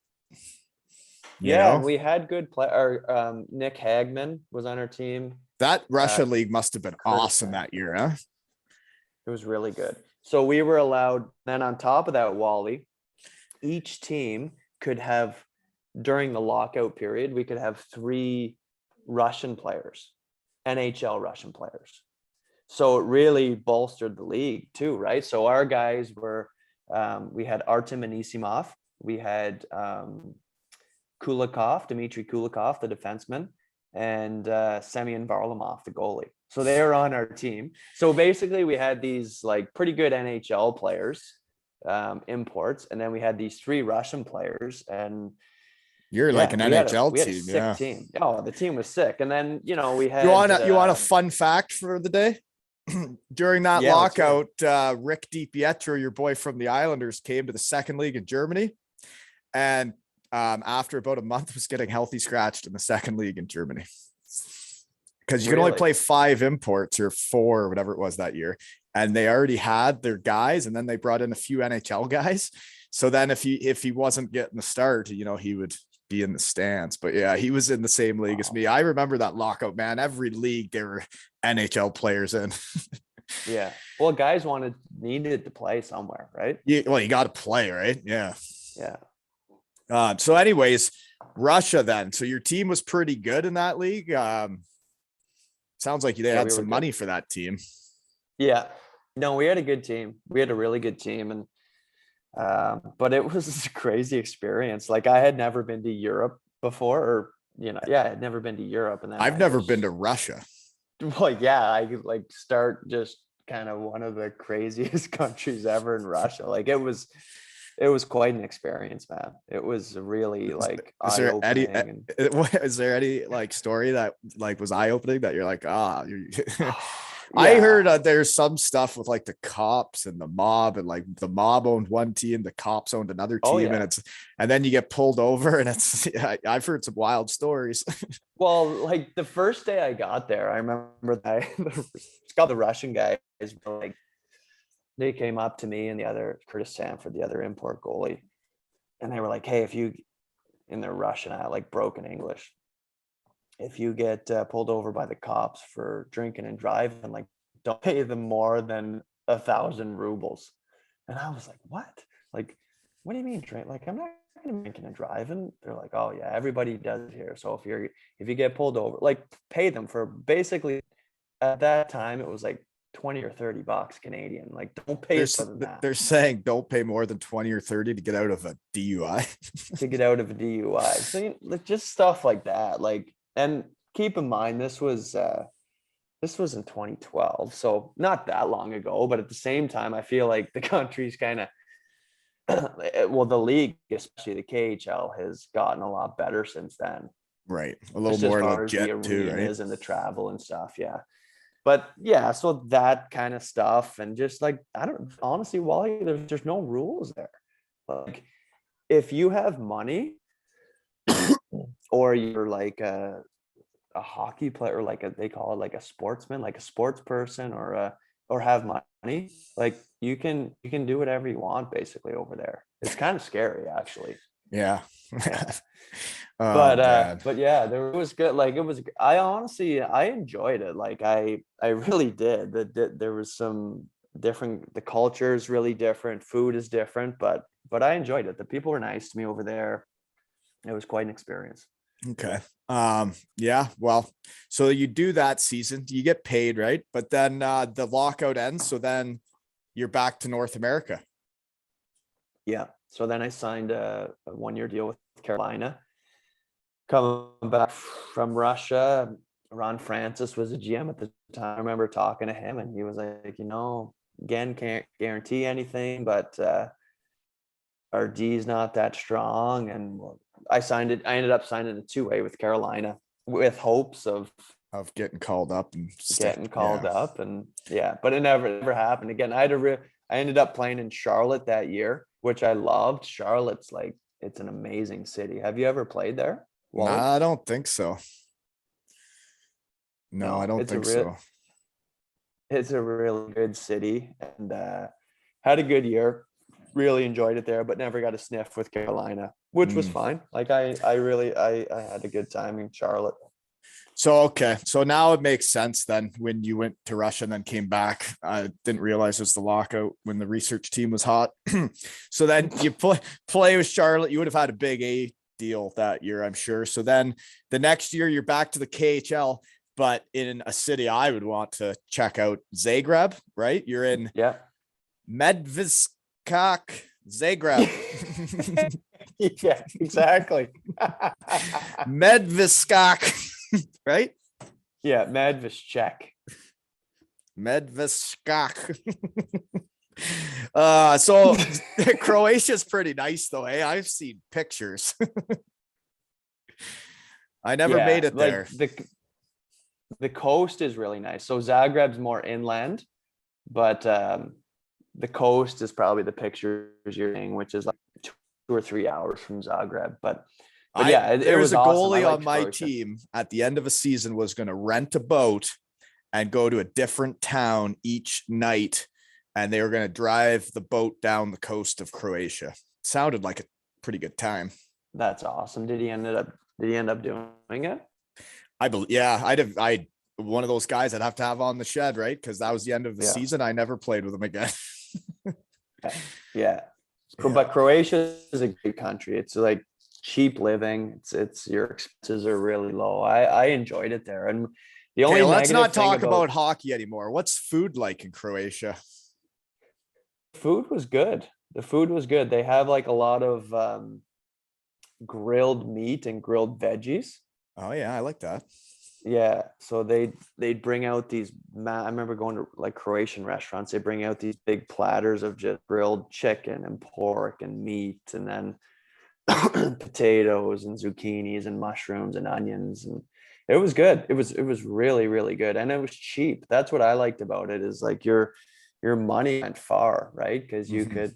And we had good play. Nick Hagman was on our team. That Russia league must have been Curtis awesome that year, huh? It was really good. So we were allowed, then on top of that, Wally, each team could have, during the lockout period, we could have 3 Russian players, NHL Russian players. So it really bolstered the league too, right? So our guys were, we had Artem Anisimov, we had Kulikov, Dmitry Kulikov, the defenseman, and Semyon Varlamov, the goalie. So they were on our team. So basically we had these like pretty good NHL players, imports, and then we had these 3 Russian players, and you're like an NHL we had a team. sick Yeah. team. Oh, the team was sick. And then, you know, we had, You want a fun fact for the day? During that lockout, Rick DiPietro, your boy from the Islanders, came to the second league in Germany, and after about a month was getting healthy scratched in the second league in Germany, because you can only play 5 imports or 4 or whatever it was that year, and they already had their guys, and then they brought in a few NHL guys. So then if he wasn't getting the start, you know, he would be in the stands. But yeah, he was in the same league as me. I remember that lockout, man. Every league there were NHL players in. Yeah. Well, guys needed to play somewhere, right? You got to play, right? Yeah. Yeah. So anyways, Russia then. So your team was pretty good in that league. Sounds like they had some money for that team. Yeah. No, we had a good team. We had a really good team. And but it was a crazy experience. Like, I had never been to Europe before, or, you know, I had never been to Europe. And then I've never been to Russia. Well, yeah, I could like start just kind of one of the craziest countries ever in Russia. Like, it was quite an experience, man. It was really like eye-opening. Is there any like story that like was eye-opening that you're like, Yeah. I heard there's some stuff with like the cops and the mob, and like the mob owned one team, the cops owned another team, and then you get pulled over, and I've heard some wild stories. Well, like the first day I got there, I remember that the Russian guys were like, they came up to me and the other Curtis Sanford, the other import goalie, and they were like, "Hey, if you," in their Russian, like broken English, "if you get pulled over by the cops for drinking and driving, like, don't pay them more than 1,000 rubles." And I was like, "What? Like, what do you mean drink? Like, I'm not going to be drinking and driving." They're like, "Oh yeah, everybody does it here. So if you get pulled over, like, pay them for," basically at that time it was like 20 or 30 bucks Canadian. Like, don't pay it for that. They're saying don't pay more than 20 or 30 to get out of a DUI. To get out of a DUI. So, you know, just stuff like that. Like, and keep in mind, this was in 2012, so not that long ago. But at the same time, I feel like the country's kind of well, the league, especially the KHL, has gotten a lot better since then. Right, a little more legit too, right? And the travel and stuff, yeah. But yeah, so that kind of stuff, and just like, I don't honestly, Wally, there's no rules there. Like, if you have money, or you're like a hockey player, or like they call it like a sportsman, like a sports person, or have money, like you can do whatever you want basically over there. It's kind of scary, actually. Yeah. But yeah, there was good. Like, it was, I enjoyed it. Like, I really did. There was some different, the culture is really different, food is different, but I enjoyed it. The people were nice to me over there. it was quite an experience. Okay. Yeah, well, so you do that season, you get paid, right? But then the lockout ends, so then you're back to North America. Yeah. So then I signed a 1-year deal with Carolina. Coming back from Russia, Ron Francis was a GM at the time. I remember talking to him, and he was like, again, can't guarantee anything, but our D is not that strong. And I ended up signing a 2-way with Carolina with hopes of getting called up and getting called up. And but it never happened again. I ended up playing in Charlotte that year, which I loved. Charlotte's it's an amazing city. Have you ever played there, Wally? Nah, I don't think so. No, I don't think so. It's a really good city, and had a good year. Really enjoyed it there, but never got a sniff with Carolina, which was fine. I had a good time in Charlotte. So, okay. So now it makes sense then when you went to Russia and then came back. I didn't realize it was the lockout when the research team was hot. So then you play with Charlotte. You would have had a big A deal that year, I'm sure. So then the next year you're back to the KHL, but in a city I would want to check out, Zagreb, right? You're in Medvedskak, Zagreb. Yeah, exactly. Medvedskak. Right? Yeah, Medvedskak. So Croatia's pretty nice though. Hey, I've seen pictures. I never made it there. The coast is really nice. So Zagreb's more inland, but the coast is probably the pictures you're seeing, which is 2 or 3 hours from Zagreb. But yeah, there was a awesome. goalie on my team at the end of a season was going to rent a boat and go to a different town each night, and they were going to drive the boat down the coast of Croatia. Sounded like a pretty good time. That's awesome. Did he end up doing it? I believe. Yeah, I one of those guys I'd have to have on the shed, right? Because that was the end of the season. I never played with him again. Yeah. But Croatia is a good country. It's cheap living. It's your expenses are really low. I enjoyed it there. And the only let's not talk about hockey anymore. What's food like in Croatia? Food was good. The food was good. They have a lot of grilled meat and grilled veggies. Oh yeah, I like that. Yeah, so they'd bring out these. I remember going to Croatian restaurants. They bring out these big platters of just grilled chicken and pork and meat, and then potatoes and zucchinis and mushrooms and onions, and it was good. It was really, really good, and it was cheap. That's what I liked about it, is your money went far, right? Because you could,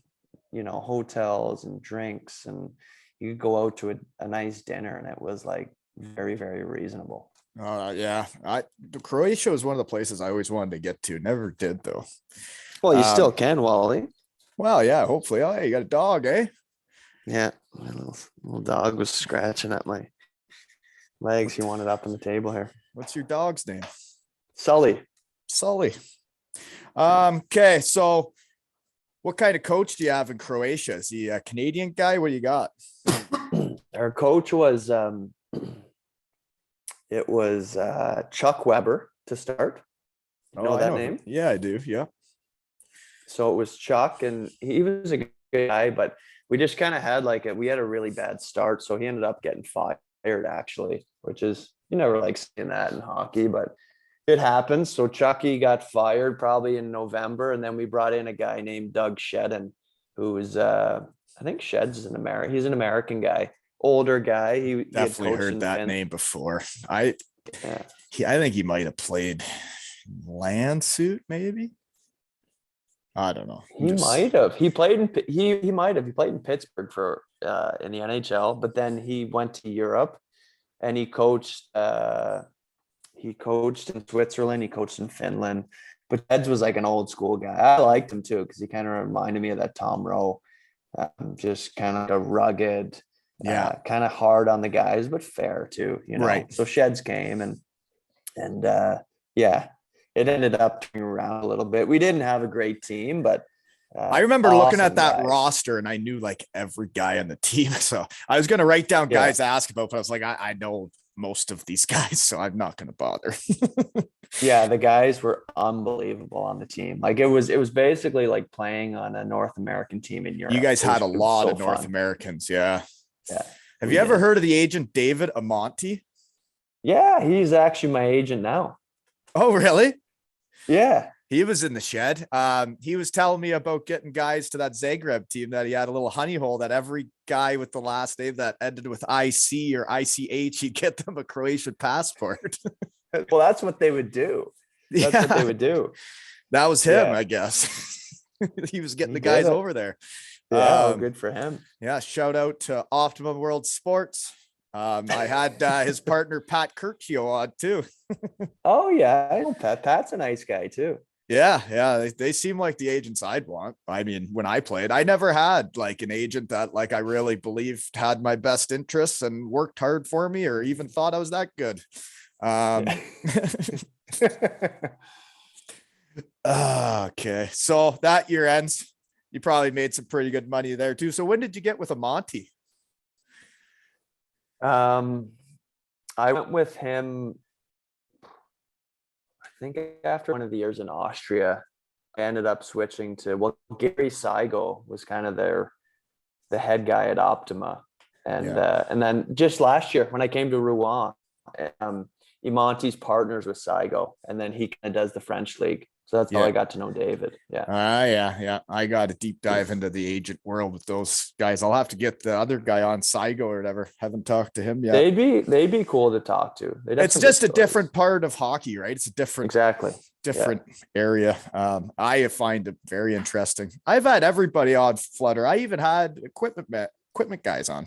hotels and drinks, and you could go out to a nice dinner, and it was very, very reasonable. Yeah, Croatia was one of the places I always wanted to get to. Never did though. Well, you still can, Wally. Well, yeah, hopefully. Oh, hey, you got a dog, eh? Yeah, my little dog was scratching at my legs. He wanted up on the table here. What's your dog's name? Sully. Okay, so what kind of coach do you have in Croatia? Is he a Canadian guy? What do you got? Our coach was Chuck Weber to start. You know that name? Yeah, I do. Yeah. So it was Chuck, and he was a good guy, but we just kind of had we had a really bad start. So he ended up getting fired, actually, which is, you never like seeing that in hockey, but it happens. So Chucky got fired probably in November, and then we brought in a guy named Doug Shedden, who is I think Shed's he's an American guy, older guy. He definitely heard that name before. I think he might have played Landsuit, maybe. I don't know. He might have. He played in Pittsburgh for in the NHL, but then he went to Europe, and he coached. He coached in Switzerland. He coached in Finland. But Eds was an old school guy. I liked him too, because he kind of reminded me of that Tom Rowe, just kind of a rugged, kind of hard on the guys, but fair too. Right. So Sheds came, and it ended up turning around a little bit. We didn't have a great team, but I remember looking at Awesome that guys. roster and I knew like every guy on the team. So I was going to write down Yeah. guys to ask about, but I was like, I know most of these guys, so I'm not going to bother. Yeah, the guys were unbelievable on the team. Like it was basically like playing on a North American team in Europe. You guys had a It was lot so of North fun. Americans. Yeah. Yeah. Have we you ever did. heard of the agent David Amonte? Yeah, he's actually my agent now. Oh, really? Yeah. He was in the shed. He was telling me about getting guys to that Zagreb team that he had a little honey hole that every guy with the last name that ended with IC or ICH, he'd get them a Croatian passport. Well, that's what they would do. That's what they would do. That was him, Yeah. I guess. He was getting He the guys did it. over there. Yeah, well, good for him. Yeah, shout out to Optimum World Sports. I had his partner Pat Kirchio on too. Oh yeah, I know Pat. Pat's a nice guy too. Yeah, they seem like the agents I'd want. I mean, when I played, I never had like an agent that like I really believed had my best interests and worked hard for me, or even thought I was that good. Okay, so that year ends. You probably made some pretty good money there too. So when did you get with Amonte? I went with him, I think after one of the years in Austria. I ended up switching to, well, Gary Saigo was kind of the head guy at Optima. And then just last year when I came to Rouen, Imonti's partners with Saigo, and then he kind of does the French league. So that's how I got to know David. Yeah. Yeah. I got a deep dive into the agent world with those guys. I'll have to get the other guy on Saigo or whatever. Haven't talked to him yet. They'd be cool to talk to. It's just a different part of hockey, right? It's a different area. I find it very interesting. I've had everybody on Flutter. I even had equipment guys on.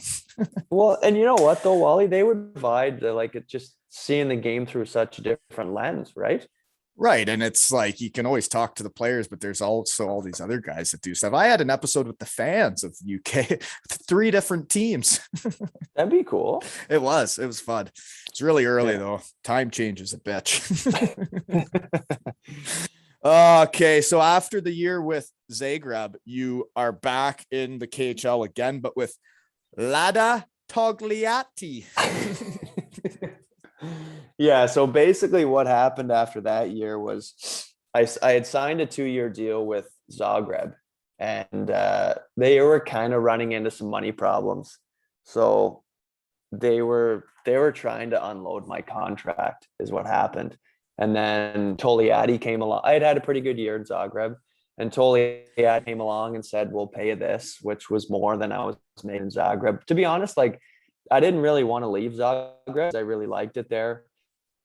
Well, and you know what though, Wally, they would provide just seeing the game through such a different lens, right? Right. And it's like you can always talk to the players, but there's also all these other guys that do stuff. I had an episode with the fans of the UK, 3 different teams. That'd be cool. It was fun. It's really early though. Time changes a bitch. Okay. So after the year with Zagreb, you are back in the KHL again, but with Lada Togliatti. Yeah, so basically what happened after that year was I had signed a 2-year deal with Zagreb, and they were kind of running into some money problems. So they were trying to unload my contract is what happened. And then Togliatti came along. I had a pretty good year in Zagreb, and Togliatti came along and said, we'll pay you this, which was more than I was made in Zagreb. To be honest, I didn't really want to leave Zagreb. I really liked it there.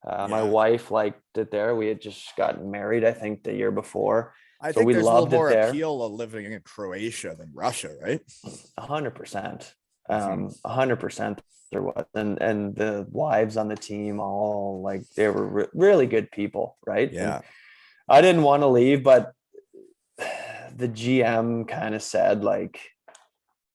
My wife liked it there. We had just gotten married, I think, the year before. I think there's a little more appeal of living in Croatia than Russia, right? 100%. 100% there was. And the wives on the team, all they were really good people, right? Yeah. And I didn't want to leave, but the GM kind of said,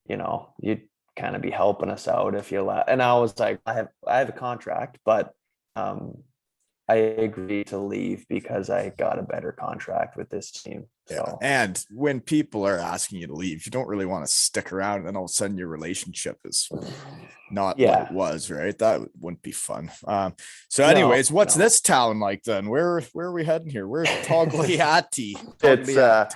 you'd kind of be helping us out if you let. And I was like, I have a contract, but I agreed to leave because I got a better contract with this team. So. And when people are asking you to leave, you don't really want to stick around, and then all of a sudden your relationship is not what it was, right? That wouldn't be fun. So anyways, what's this town like then? Where are we heading here? Where's Togliatti? It's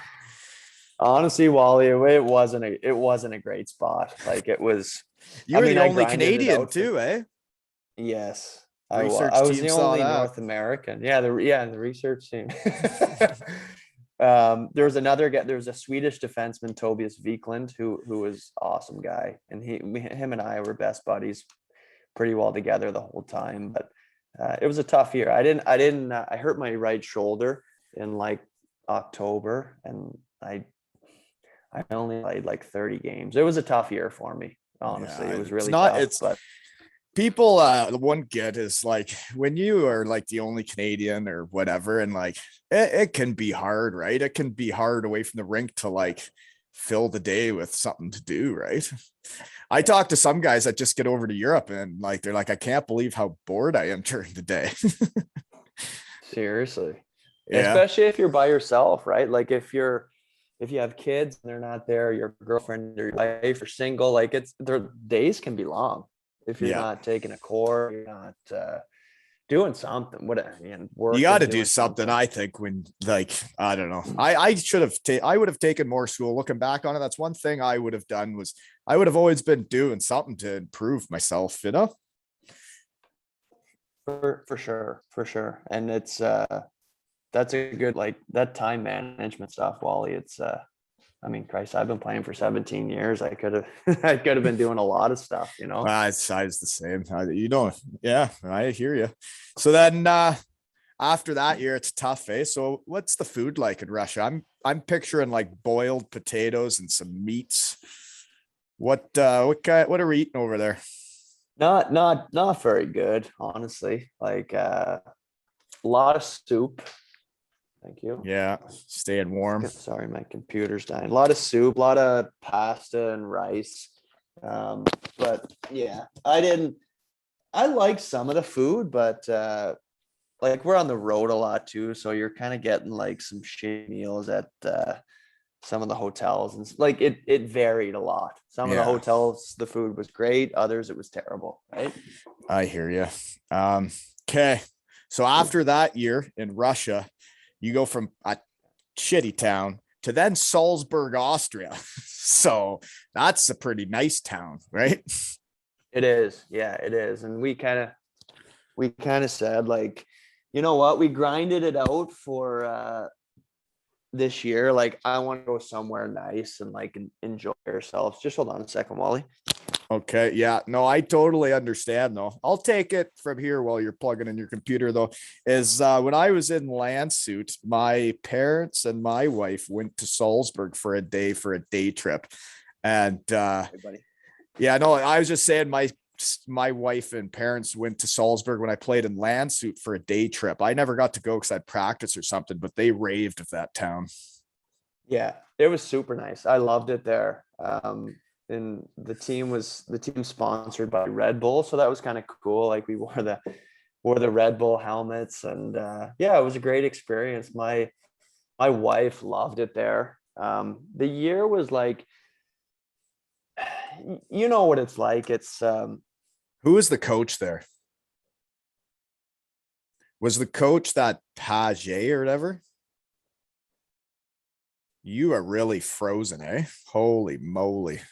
honestly, Wally, it wasn't a great spot. It was. You were the only Canadian too, eh? Yes. I was the only North American. Yeah, the research team. There was another guy. There was a Swedish defenseman, Tobias Wiklund, who was awesome guy, and him and I were best buddies, pretty well together the whole time. But it was a tough year. I hurt my right shoulder in October, and I only played 30 games. It was a tough year for me. Honestly, it was really tough. But people, the one get is when you are the only Canadian or whatever, and it can be hard, right? It can be hard away from the rink to fill the day with something to do, right? I talk to some guys that just get over to Europe and they're like, I can't believe how bored I am during the day. Seriously. Yeah. Especially if you're by yourself, right? If you're if you have kids and they're not there, your girlfriend or your wife or single, like their days can be long if you're Yeah. not taking a course, you're not doing something. What You working, got to do doing something. I think when like, I don't know. I would have taken more school. Looking back on it, that's one thing I would have done was I would have always been doing something to improve myself, you know? For sure, for sure. And it's that's a good, like, that time management stuff, Wally. It's I mean, Christ, I've been playing for 17 years. I could have I could have been doing a lot of stuff, you know. It's the same. You don't, yeah, I hear you. So then after that year, it's tough, eh? So what's the food like in Russia? I'm picturing like boiled potatoes and some meats. What are we eating over there? Not very good, honestly. Like a lot of soup. Thank you. Yeah, staying warm. Sorry, my computer's dying. A lot of soup, a lot of pasta and rice. But yeah, I like some of the food, but like we're on the road a lot too, so you're kind of getting like some shitty meals at some of the hotels, and like it varied a lot. Some of the Yeah. hotels, the food was great, others it was terrible, right? I hear you. Okay. So after that year in Russia, you go from a shitty town to then Salzburg, Austria. So that's a pretty nice town, right? It is. Yeah, it is. And we kind of said, like, you know what, we grinded it out for this year. Like, I want to go somewhere nice and like enjoy ourselves. Just hold on a second, Wally. Okay. Yeah. No, I totally understand though. I'll take it from here while you're plugging in your computer though. Is when I was in Landshut, my parents and my wife went to Salzburg for a day trip. And Hey, buddy. yeah, no, I was just saying my wife and parents went to Salzburg when I played in Landshut for a day trip. I never got to go because I'd practice or something, but they raved of that town. Yeah, it was super nice. I loved it there. And the team sponsored by Red Bull, so that was kind of cool. Like, we wore the Red Bull helmets, and yeah, it was a great experience. My wife loved it there. The year was like, you know what it's like. It's Who was the coach there? Was the coach that Paycheck or whatever? You are really frozen, eh? Holy moly.